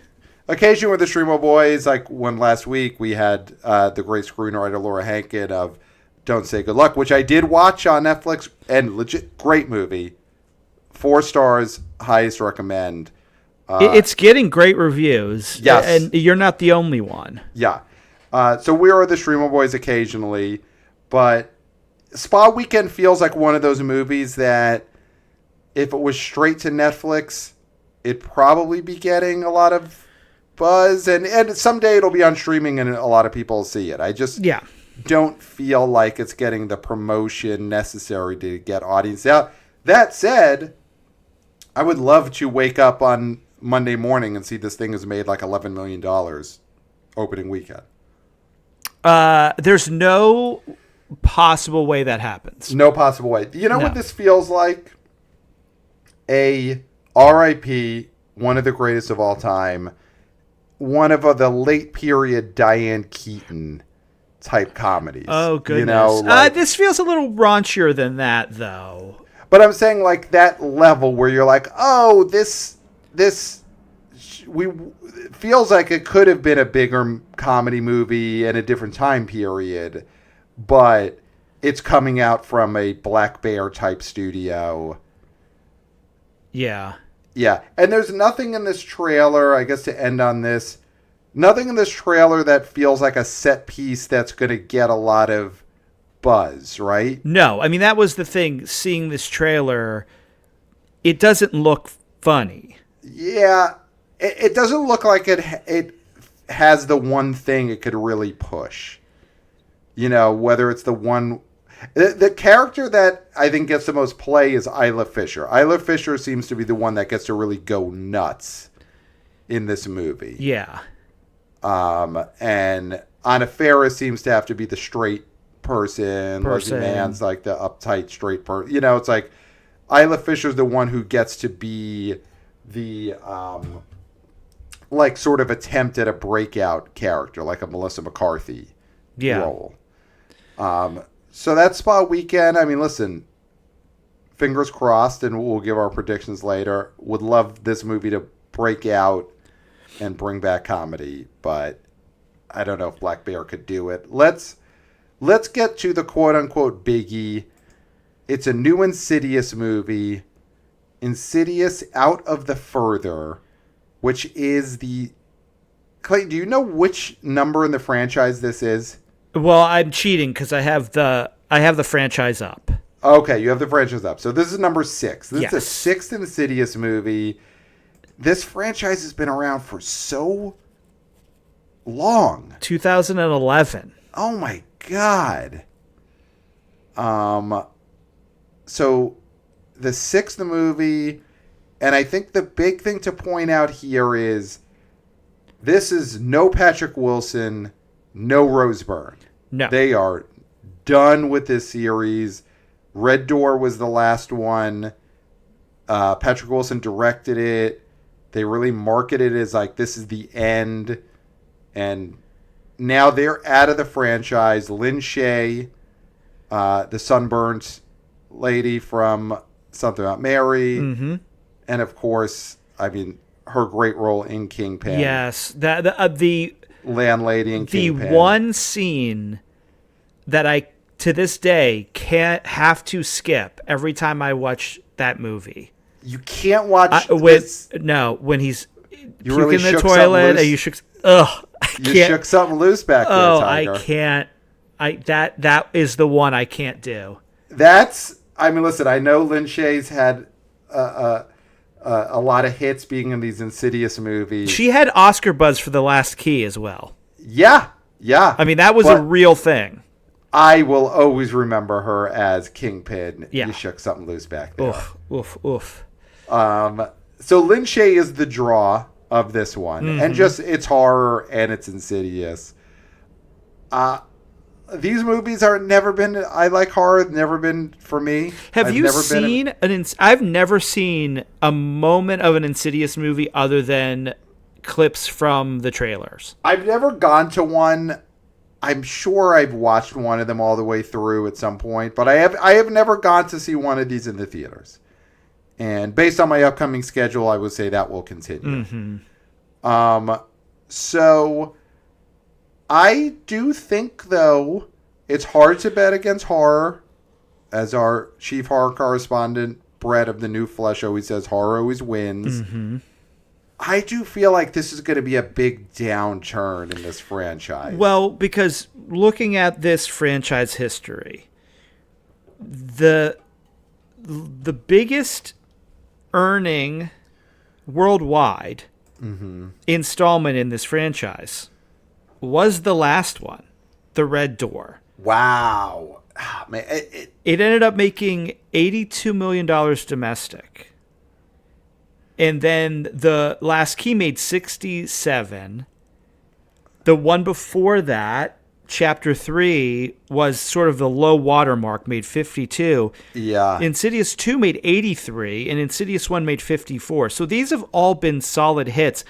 Occasionally with the Streamo boys, like when last week we had the great screenwriter Laura Hankin of Don't Say Good Luck, which I did watch on Netflix, and legit great movie. 4 stars, highest recommend. It's getting great reviews. Yes. And you're not the only one. Yeah. So we are the Streamo boys occasionally, but Spa Weekend feels like one of those movies that if it was straight to Netflix, it'd probably be getting a lot of buzz, and someday it'll be on streaming and a lot of people will see it. I just don't feel like it's getting the promotion necessary to get audience out. That said, I would love to wake up on Monday morning and see this thing has made like $11 million opening weekend. There's no possible way that happens. No possible way. You know what this feels like? A R.I.P. one of the greatest of all time, one of the late period Diane Keaton type comedies. Oh, goodness. You know, this feels a little raunchier than that, though. But I'm saying like that level where you're like, oh, this feels like it could have been a bigger comedy movie in a different time period, but it's coming out from a Black Bear type studio. Yeah. Yeah. And there's nothing in this trailer, I guess to end on this, nothing in this trailer that feels like a set piece that's going to get a lot of buzz, right? No. I mean, that was the thing, seeing this trailer, it doesn't look funny. Yeah. It doesn't look like it has the one thing it could really push. You know, whether it's the one... The character that I think gets the most play is Isla Fisher. Isla Fisher seems to be the one that gets to really go nuts in this movie. Yeah. And Anna Faris seems to have to be the straight person. Leslie Mann's like the uptight straight person. You know, it's like Isla Fisher's the one who gets to be the like sort of attempt at a breakout character, like a Melissa McCarthy role. So that's Spa Weekend. I mean, listen, fingers crossed, and we'll give our predictions later. Would love this movie to break out and bring back comedy, but I don't know if Black Bear could do it. Let's get to the quote-unquote biggie. It's a new Insidious movie. Insidious Out of the Further, which is the... Clayton, do you know which number in the franchise this is? Well, I'm cheating because I have the franchise up. Okay, you have the franchise up. So this is number 6. This is the Yes. 6th Insidious movie. This franchise has been around for so long. 2011. Oh my God. So the 6th movie, and I think the big thing to point out here is this is no Patrick Wilson, no Rose Byrne. No. They are done with this series. Red Door was the last one. Patrick Wilson directed it. They really marketed it as like, this is the end. And now they're out of the franchise. Lin Shaye, the sunburnt lady from Something About Mary. Mm-hmm. And of course, I mean, her great role in Kingpin. Yes. The landlady in Kingpin. The one scene that I, to this day, can't have to skip every time I watch that movie. You can't watch this. No, when he's you really puking in the toilet and you shook... Ugh. You shook something loose back there, Tiger. I can't. That is the one I can't do. I mean, listen, I know Lin Shaye's had a lot of hits being in these Insidious movies. She had Oscar buzz for The Last Key as well. Yeah. I mean, that was a real thing. I will always remember her as Kingpin. Yeah. You shook something loose back there. Oof. So Lin Shaye is the draw of this one. Mm-hmm. And just, it's horror and it's Insidious. These movies are never been, I like horror, never been for me. Have you seen I've never seen a moment of an Insidious movie other than clips from the trailers. I've never gone to one. I'm sure I've watched one of them all the way through at some point, but I have never gone to see one of these in the theaters. And based on my upcoming schedule, I would say that will continue. Mm-hmm. So I do think, though, it's hard to bet against horror. As our chief horror correspondent, Brett of The New Flesh, always says, horror always wins. Mm-hmm. I do feel like this is going to be a big downturn in this franchise. Well, because looking at this franchise history, the biggest earning worldwide installment in this franchise was the last one, The Red Door. Wow. Oh, man, it ended up making $82 million domestic. And then the Last Key made 67. The one before that, Chapter 3 was sort of the low watermark, made 52. Yeah. Insidious 2 made 83, and Insidious 1 made 54. So these have all been solid hits.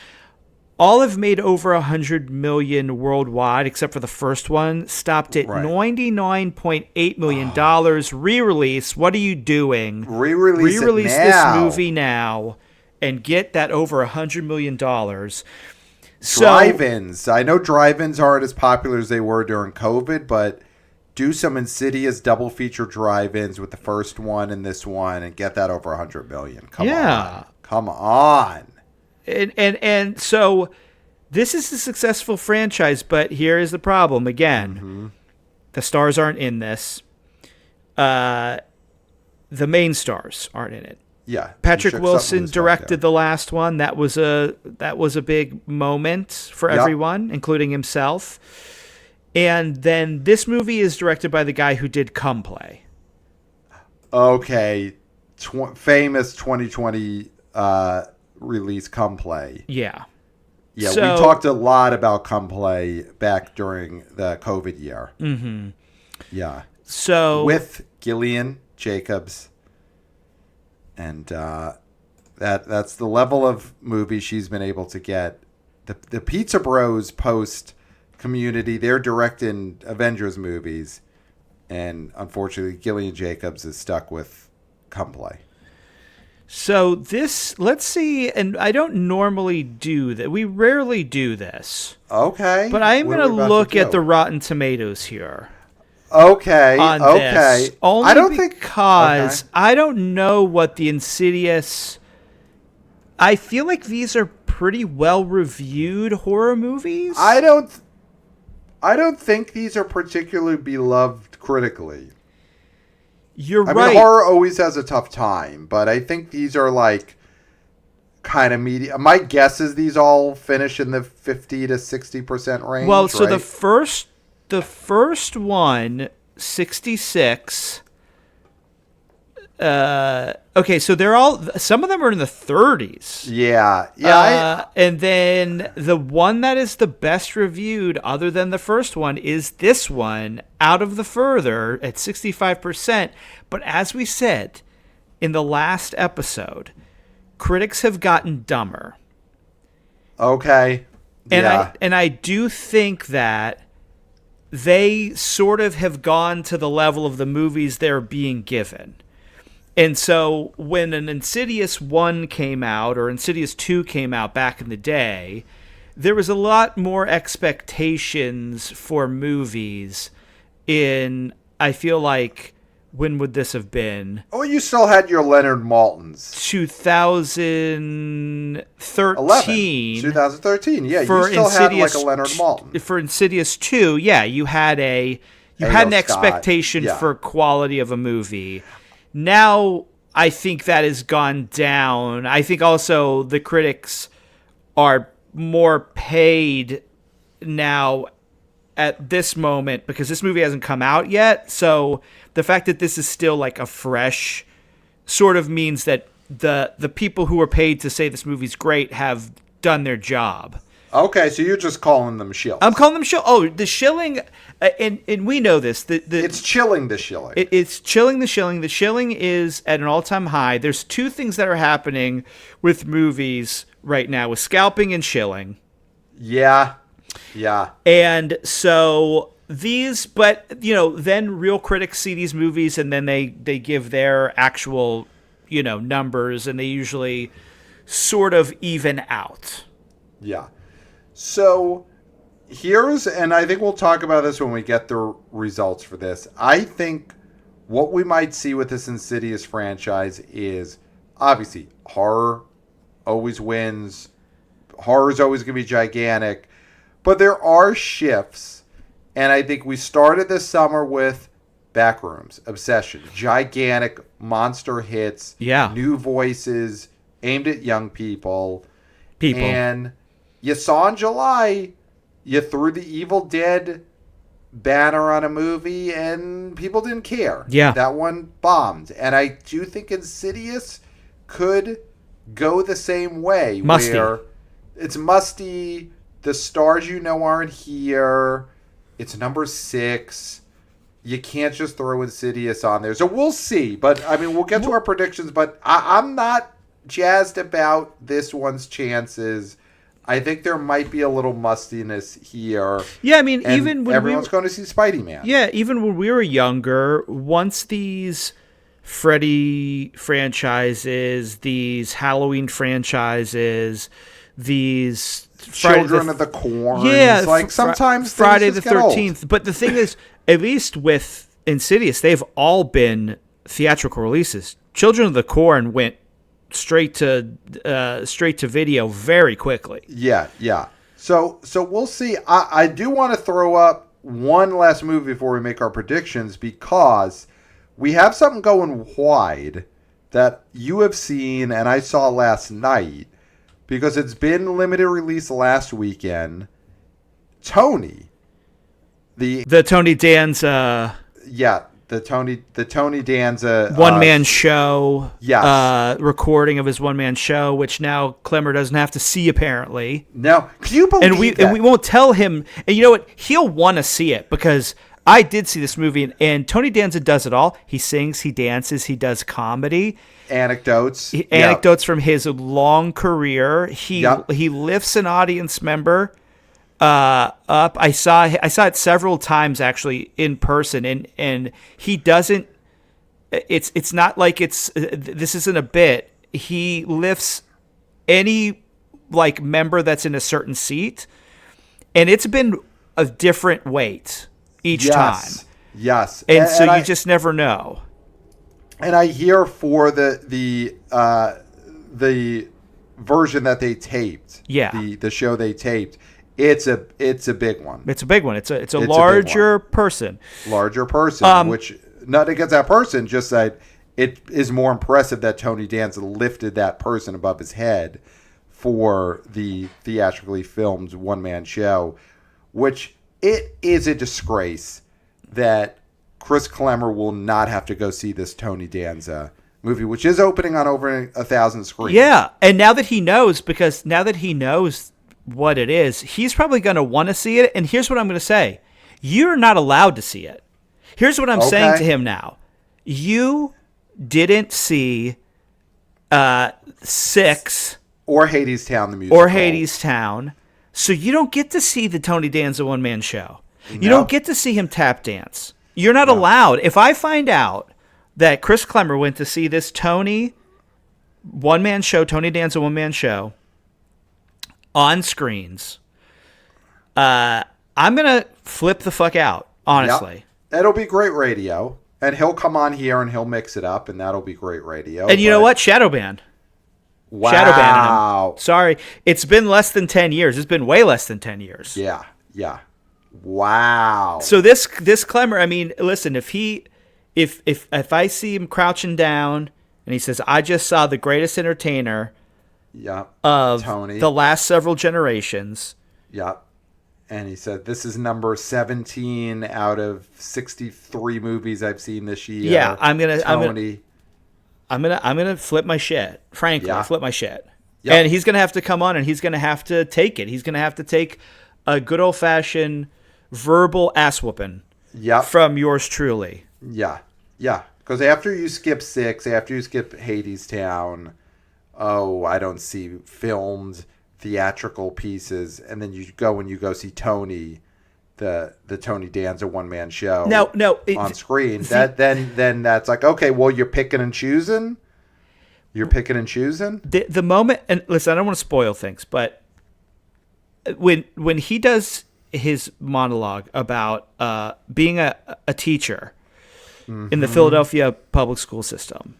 All have made over 100 million worldwide, except for the first one. Stopped at $99.8 million. Re-release. What are you doing? Re-release this movie now and get that over $100 million. Drive-ins. I know drive-ins aren't as popular as they were during COVID, but do some Insidious double feature drive-ins with the first one and this one and get that over 100 million. Come on. And so this is a successful franchise, but here is the problem again. The stars aren't in this. The main stars aren't in it. Yeah. Patrick Wilson directed the last one. That was a big moment for everyone, including himself. And then this movie is directed by the guy who did Come Play. Okay. Famous 2020 release Come Play. Yeah. Yeah, we talked a lot about Come Play back during the COVID year. Mm-hmm. Yeah. So with Gillian Jacobs. And that's the level of movie she's been able to get. The Pizza Bros post Community, they're directing Avengers movies. And unfortunately, Gillian Jacobs is stuck with Come Play. So this, let's see, and I don't normally do that. We rarely do this. Okay. But I'm going to look at the Rotten Tomatoes here. Okay. This. Only because I don't know what the Insidious. I feel like these are pretty well reviewed horror movies. I don't think these are particularly beloved critically. You're right. I mean, horror always has a tough time, but I think these are like kind of media. My guess is these all finish in the 50 to 60% range. Well, so the first one, 66. Okay, so they're all. Some of them are in the 30s. Yeah. And then the one that is the best reviewed, other than the first one, is this one. Out of the further at 65%. But as we said in the last episode, critics have gotten dumber. Okay. And I do think that they sort of have gone to the level of the movies they're being given. And so when an Insidious 1 came out or Insidious 2 came out back in the day, there was a lot more expectations for movies in, I feel like, when would this have been? Oh, you still had your Leonard Maltins. 2013. 2013, yeah. You still had like a Leonard Maltin. For Insidious 2, yeah, you had an expectation for quality of a movie. Now, I think that has gone down. I think also the critics are more paid now at this moment because this movie hasn't come out yet. So the fact that this is still like a fresh sort of means that the people who are paid to say this movie's great have done their job. Okay, so you're just calling them shills. I'm calling them shill. Oh, the shilling, and we know this. It's chilling the shilling. It's chilling the shilling. The shilling is at an all-time high. There's two things that are happening with movies right now, with scalping and shilling. Yeah. And so these, but, then real critics see these movies and then they give their actual, numbers, and they usually sort of even out. Yeah. So and I think we'll talk about this when we get the results for this. I think what we might see with this Insidious franchise is obviously horror always wins. Horror is always going to be gigantic. But there are shifts. And I think we started this summer with Backrooms, Obsession, gigantic monster hits, new voices aimed at young people. And you saw in July, you threw the Evil Dead banner on a movie and people didn't care. Yeah. That one bombed. And I do think Insidious could go the same way. Musty. Where it's musty, the stars aren't here, It's number 6. You can't just throw Insidious on there. So we'll see. But, I mean, we'll get to our predictions. But I'm not jazzed about this one's chances. I think there might be a little mustiness here. Yeah, I mean, even when everyone's going to see Spidey-Man. Yeah, even when we were younger, once these Freddy franchises, these Halloween franchises, these Children of the Corn. Yeah, like sometimes Friday the 13th. But the thing is, at least with Insidious, they've all been theatrical releases. Children of the Corn went straight to video very quickly. Yeah. So we'll see. I do want to throw up one last movie before we make our predictions, because we have something going wide that you have seen and I saw last night, because it's been limited release last weekend. Tony. The Tony Danza. Yeah. The Tony Danza one-man show. Yes. Recording of his one-man show, which now Clemmer doesn't have to see, apparently. No, can you believe that? And we won't tell him. And you know what? He'll want to see it, because I did see this movie, and Tony Danza does it all. He sings, he dances, he does comedy. Anecdotes from his long career. He lifts an audience member up. I saw it several times actually in person, and he doesn't. It's not like this isn't a bit. He lifts any like member that's in a certain seat, and it's been a different weight each time. Yes, and so you just never know. And I hear for the version that they taped, the show they taped, it's a big one. It's a big one. It's a larger person. Larger person, which not against that person, just that it is more impressive that Tony Danza lifted that person above his head for the theatrically filmed one-man show, which it is a disgrace that Chris Clemmer will not have to go see this Tony Danza movie, which is opening on over 1,000 screens. Yeah, and now that he knows what it is, he's probably going to want to see it. And here's what I'm going to say. You're not allowed to see it. Here's what I'm saying to him now. You didn't see 6 or Hadestown the musical. Or Hadestown. So you don't get to see the Tony Danza one-man show. You don't get to see him tap dance. You're not allowed. If I find out that Chris Clemmer went to see this Tony Danza one-man show on screens, I'm going to flip the fuck out, honestly. Yep. It'll be great radio. And he'll come on here and he'll mix it up, and that'll be great radio. And you know what? Shadow ban. Wow. Shadow banning him. Sorry. It's been less than 10 years. It's been way less than 10 years. Yeah. Wow. So this Clemmer, I mean, listen, if I see him crouching down and he says, I just saw the greatest entertainer of Tony. The last several generations. Yep. And he said, this is number 17 out of 63 movies I've seen this year. Yeah, I'm gonna flip my shit. Frankly, flip my shit. Yep. And he's gonna have to come on and he's gonna have to take it. He's gonna have to take a good old fashioned verbal ass whooping. From yours truly. Yeah. Because after you skip 6, after you skip Hadestown, I don't see filmed theatrical pieces, and then you go see Tony, the Tony Danza one-man show on screen. Then that's like, okay, well, you're picking and choosing. The moment, and listen, I don't want to spoil things, but when he does his monologue about being a teacher in the Philadelphia public school system,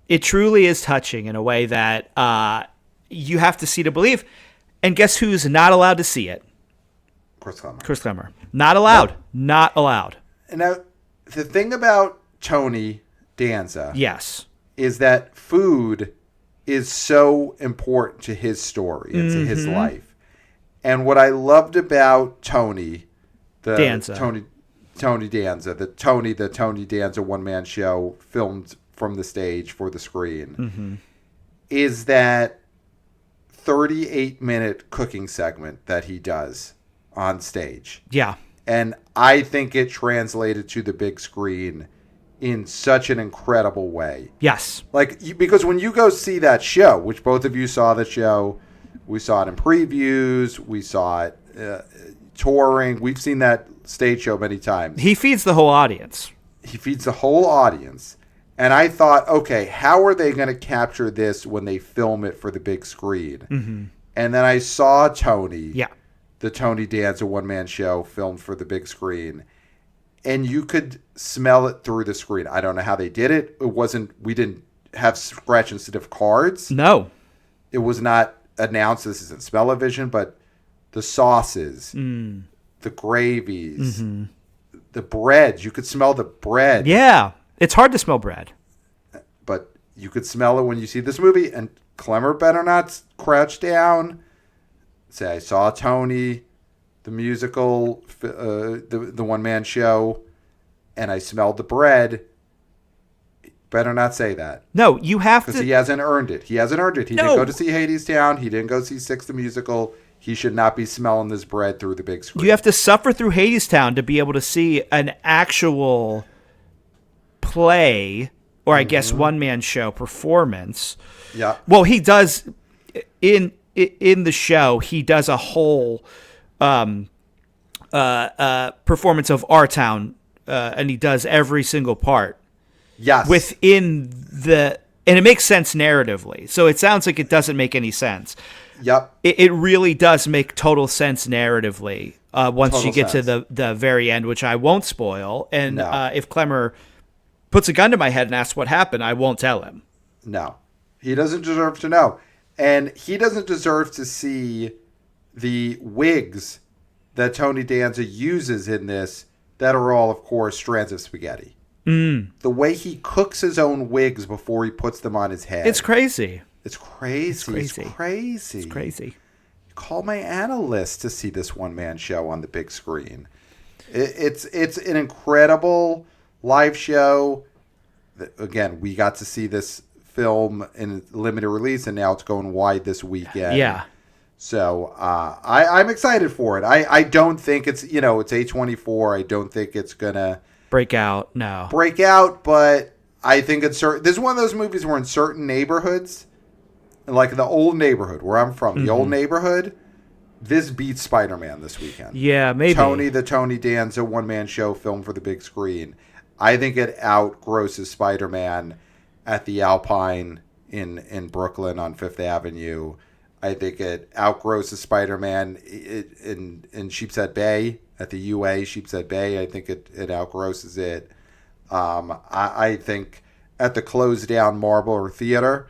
it truly is touching in a way that you have to see to believe. And guess who's not allowed to see it? Chris Clemmer. Not allowed. Nope. Not allowed. And now, the thing about Tony Danza is that food is so important to his story and to his life. And what I loved about Tony Danza, the Tony Danza one-man show filmed from the stage for the screen, is that 38-minute cooking segment that he does on stage. Yeah. And I think it translated to the big screen in such an incredible way. Yes. Like, because when you go see that show, which both of you saw the show, we saw it in previews, we saw it touring, we've seen that stage show many times. He feeds the whole audience. He feeds the whole audience. And I thought, okay, how are they going to capture this when they film it for the big screen? Mm-hmm. And then I saw Tony, Yeah. the Tony Danza one-man show filmed for the big screen. And you could smell it through the screen. I don't know how they did it. We didn't have scratch and sniff cards. No. It was not announced. This isn't smell-o-vision, but the sauces, the gravies, the breads. You could smell the bread. Yeah. It's hard to smell bread. But you could smell it when you see this movie. And Clemmer better not crouch down. Say, I saw Tony, the musical, the one-man show, and I smelled the bread. Better not say that. No, you have to. Because he hasn't earned it. He hasn't earned it. He didn't go to see Hadestown. He didn't go see Six the Musical. He should not be smelling this bread through the big screen. You have to suffer through Hadestown to be able to see an actual play, or I guess one-man show performance. Yeah. Well, he does in the show. He does a whole performance of Our Town, and he does every single part. Yes. Within and it makes sense narratively. So it sounds like it doesn't make any sense. Yep. It really does make total sense narratively once Total you get sense. to the very end, which I won't spoil. And No. If Clemmer puts a gun to my head and asks what happened, I won't tell him. No. He doesn't deserve to know. And he doesn't deserve to see the wigs that Tony Danza uses in this that are all, of course, strands of spaghetti. The way he cooks his own wigs before he puts them on his head. It's crazy. It's crazy. It's crazy. It's crazy. Call my analyst to see this one-man show on the big screen. It's an incredible live show. Again, we got to see this film in limited release, and now it's going wide this weekend. Yeah. So I'm excited for it. I don't think it's A24. I don't think it's gonna Break out. No. break out, but I think it's certain. This is one of those movies where in certain neighborhoods, like the old neighborhood where I'm from, the old neighborhood, this beats Spider-Man this weekend. Yeah, maybe. The Tony Danza one-man show film for the big screen. I think it outgrosses Spider-Man at the Alpine in Brooklyn on Fifth Avenue. I think it outgrosses Spider-Man in Sheepshead Bay at the UA Sheepshead Bay. I think it outgrosses it. I think at the closed down Marlboro Theater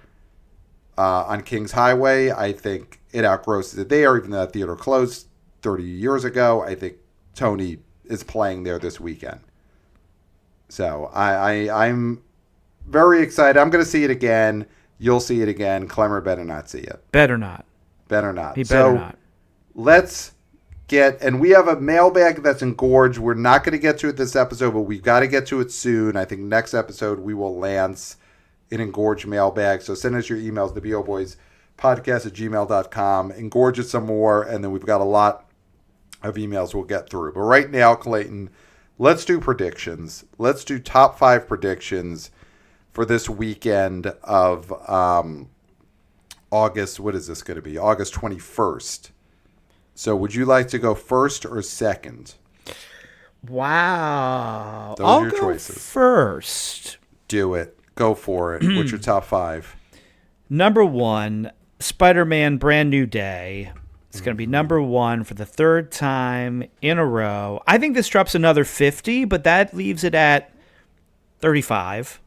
on Kings Highway, I think it outgrosses it there, even though that theater closed 30 years ago. I think Tony is playing there this weekend. So I'm very excited. I'm going to see it again. You'll see it again. Clemmer better not see it. Better not. Better not. He better not. Let's and we have a mailbag that's engorged. We're not going to get to it this episode, but we've got to get to it soon. I think next episode we will lance an engorged mailbag. So send us your emails, theboboyspodcast@gmail.com. Engorge it some more, and then we've got a lot of emails we'll get through. But right now, Clayton, let's do predictions. Let's do top 5 predictions for this weekend of August. What is this going to be? August 21st. So would you like to go first or second? Wow. Those are your choices. First. Do it. Go for it. What's your top 5? Number 1, Spider-Man Brand New Day. It's going to be number 1 for the 3rd time in a row. I think this drops another 50, but that leaves it at 35.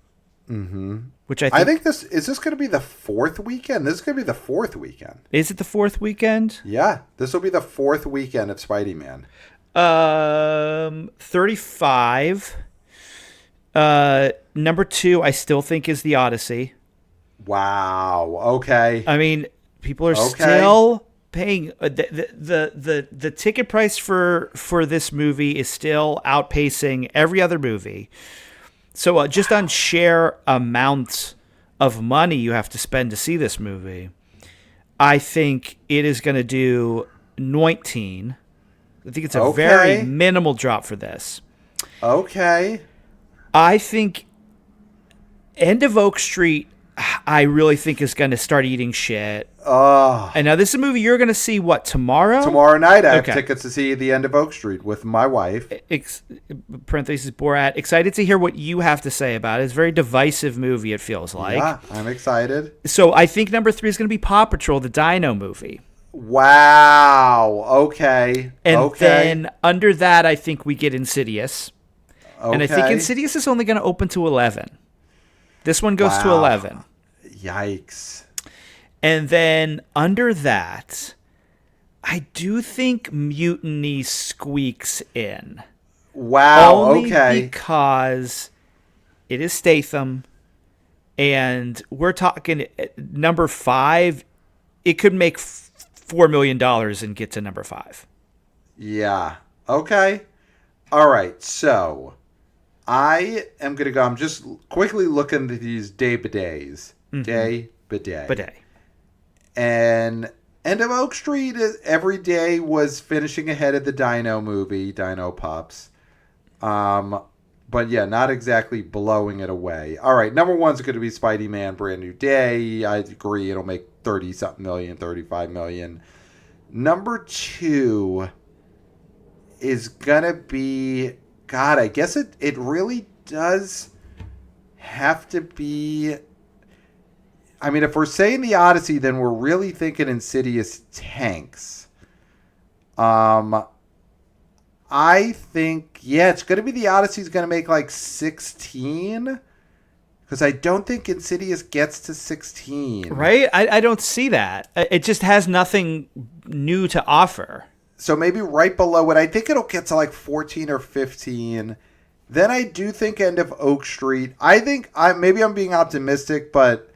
Which I think this going to be the 4th weekend. This is going to be the 4th weekend. Is it the 4th weekend? Yeah, this will be the 4th weekend of Spidey-Man. 35. Number 2, I still think is the Odyssey. Wow. Okay. I mean, people are still paying the ticket price for this movie is still outpacing every other movie. So just on sheer amount of money you have to spend to see this movie, I think it is going to do 19. I think it's a Okay. very minimal drop for this. Okay. I think End of Oak Street, I really think is going to start eating shit. And now this is a movie you're going to see, what, tomorrow? Tomorrow night I have Okay. tickets to see The End of Oak Street with my wife. Parentheses Borat. Excited to hear what you have to say about it. It's a very divisive movie, it feels like. Yeah, I'm excited. So I think number 3 is going to be Paw Patrol, the Dino movie. Wow. Okay. And then under that, I think we get Insidious. Okay. And I think Insidious is only going to open to 11. This one goes to 11. Yikes. And then under that, I do think Mutiny squeaks in. Wow. Only okay. because it is Statham. And we're talking number 5. It could make $4 million and get to number 5. Yeah. Okay. All right. So I am going to go. I'm just quickly looking at these day-by-days. Day-by-day. Bidet. And End of Oak Street every day was finishing ahead of the Dino movie, Dino Pups. But yeah, not exactly blowing it away. All right, number 1's going to be Spidey-Man, Brand New Day. I agree, it'll make 30-something million, 35 million. Number 2 is going to be, God, I guess it really does have to be, I mean, if we're saying The Odyssey, then we're really thinking Insidious tanks. I think, yeah, it's going to be The Odyssey's going to make like 16. Because I don't think Insidious gets to 16. Right? I don't see that. It just has nothing new to offer. So maybe right below it. I think it'll get to like 14 or 15. Then I do think End of Oak Street. I think, maybe I'm being optimistic, but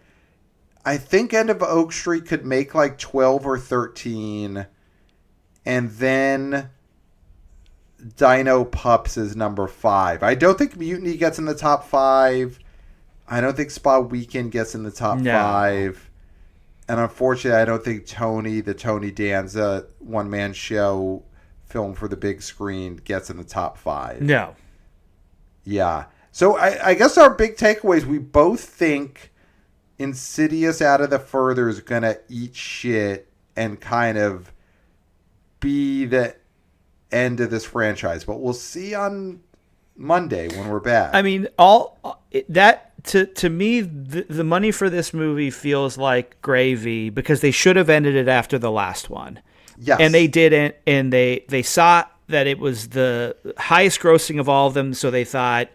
I think End of Oak Street could make like 12 or 13. And then Dino Pups is number 5. I don't think Mutiny gets in the top 5. I don't think Spa Weekend gets in the top 5. And unfortunately, I don't think the Tony Danza one-man show film for the big screen gets in the top 5. No. Yeah. So I guess our big takeaways, we both think Insidious Out of the Further is going to eat shit and kind of be the end of this franchise. But we'll see on Monday when we're back. I mean, all that to me, the money for this movie feels like gravy because they should have ended it after the last one. Yes. And they didn't, and they saw that it was the highest grossing of all of them, so they thought,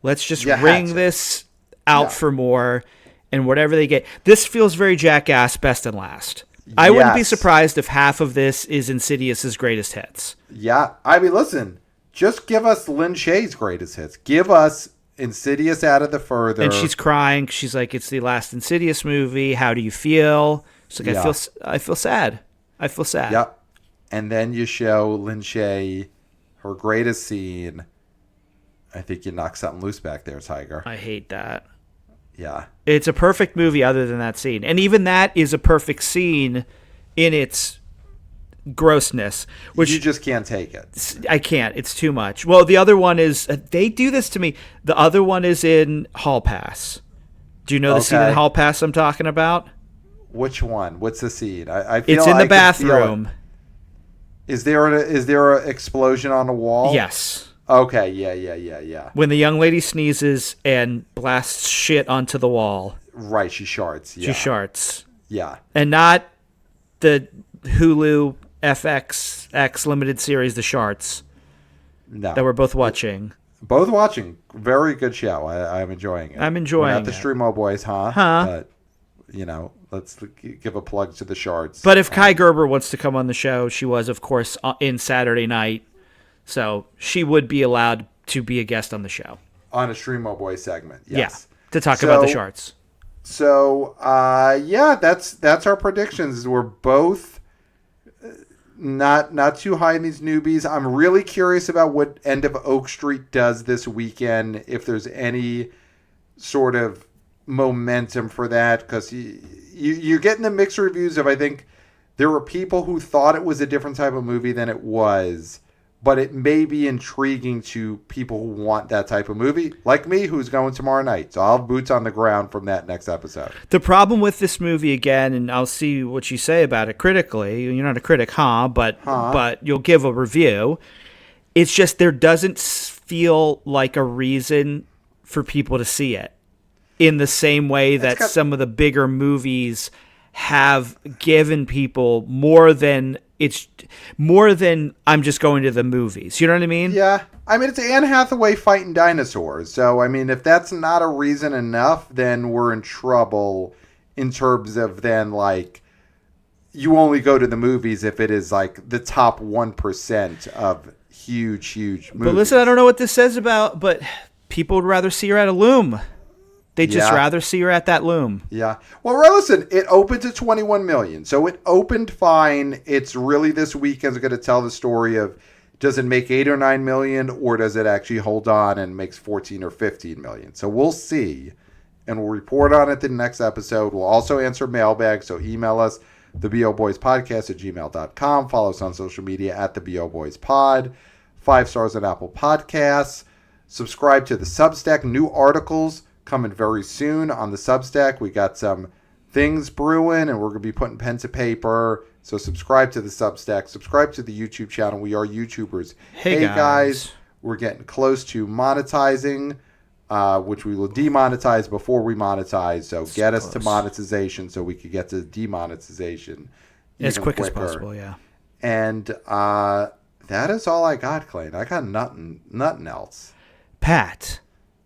let's just wring this out for more, and whatever they get. This feels very Jackass best and last. I wouldn't be surprised if half of this is Insidious's greatest hits. Yeah. I mean, listen, just give us Lin Shaye's greatest hits. Give us Insidious Out of the Further. And she's crying. She's like, it's the last Insidious movie. How do you feel? She's like, I feel sad. I feel sad. Yep. And then you show Lin Shaye her greatest scene. I think you knock something loose back there, Tiger. I hate that. Yeah. It's a perfect movie other than that scene. And even that is a perfect scene in its grossness. Which you just can't take it. I can't. It's too much. Well, the other one is, they do this to me. The other one is in Hall Pass. Do you know the scene in Hall Pass I'm talking about? Which one? What's the scene? I feel it's in the bathroom. Is there an explosion on the wall? Yes. Okay, yeah. When the young lady sneezes and blasts shit onto the wall. Right, she sharts. Yeah. She sharts. Yeah. And not the Hulu FXX limited series, The Sharts. No. That we're both watching. Both watching. Very good show. I'm enjoying it. I'm enjoying We're not the Streamo Boys, huh? But, let's give a plug to the Sharts. But if Kai Gerber wants to come on the show, she was, of course, in Saturday Night. So she would be allowed to be a guest on the show. On a Streamo Boys segment, yes. Yeah, to talk about the Sharts. So, that's our predictions. We're both not too high in these newbies. I'm really curious about what End of Oak Street does this weekend, if there's any sort of momentum for that, because you're getting the mixed reviews of, I think there were people who thought it was a different type of movie than it was, but it may be intriguing to people who want that type of movie, like me, who's going tomorrow night. So I'll have boots on the ground from that next episode. The problem with this movie, again, and I'll see what you say about it critically. You're not a critic, but you'll give a review. It's just there doesn't feel like a reason for people to see it in the same way that some of the bigger movies have given people more than I'm just going to the movies. You know what I mean? Yeah. I mean, it's Anne Hathaway fighting dinosaurs. So, I mean, if that's not a reason enough, then we're in trouble in terms of then, like, you only go to the movies if it is, like, the top 1% of huge movies. But listen, I don't know what this says about, but people would rather see her at a Loom. They'd just rather see her at that Loom. Yeah. Well, listen, it opened to 21 million. So it opened fine. It's really this weekend's going to tell the story of, does it make 8 or 9 million, or does it actually hold on and makes 14 or 15 million? So we'll see. And we'll report on it the next episode. We'll also answer mailbag. So email us, theboboyspodcast@gmail.com. Follow us on social media at theboboyspod. 5 stars on Apple Podcasts. Subscribe to the Substack. New articles coming very soon on the Substack. We got some things brewing, and we're going to be putting pen to paper. So subscribe to the Substack. Subscribe to the YouTube channel. We are YouTubers. Hey guys. We're getting close to monetizing, which we will demonetize before we monetize. So get us to monetization so we can get to demonetization as quick as possible, yeah. And that is all I got, Clayton. I got nothing else. Pat.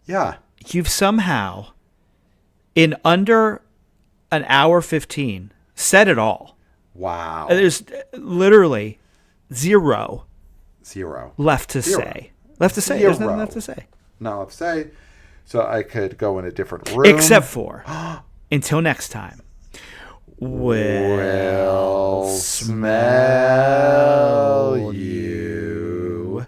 Yeah. You've somehow, in under an hour 15, said it all. Wow. There's literally zero left to Zero. say. Left to say. There's nothing left to say. Not left to say. So I could go in a different room. Except for, until next time, we'll smell you.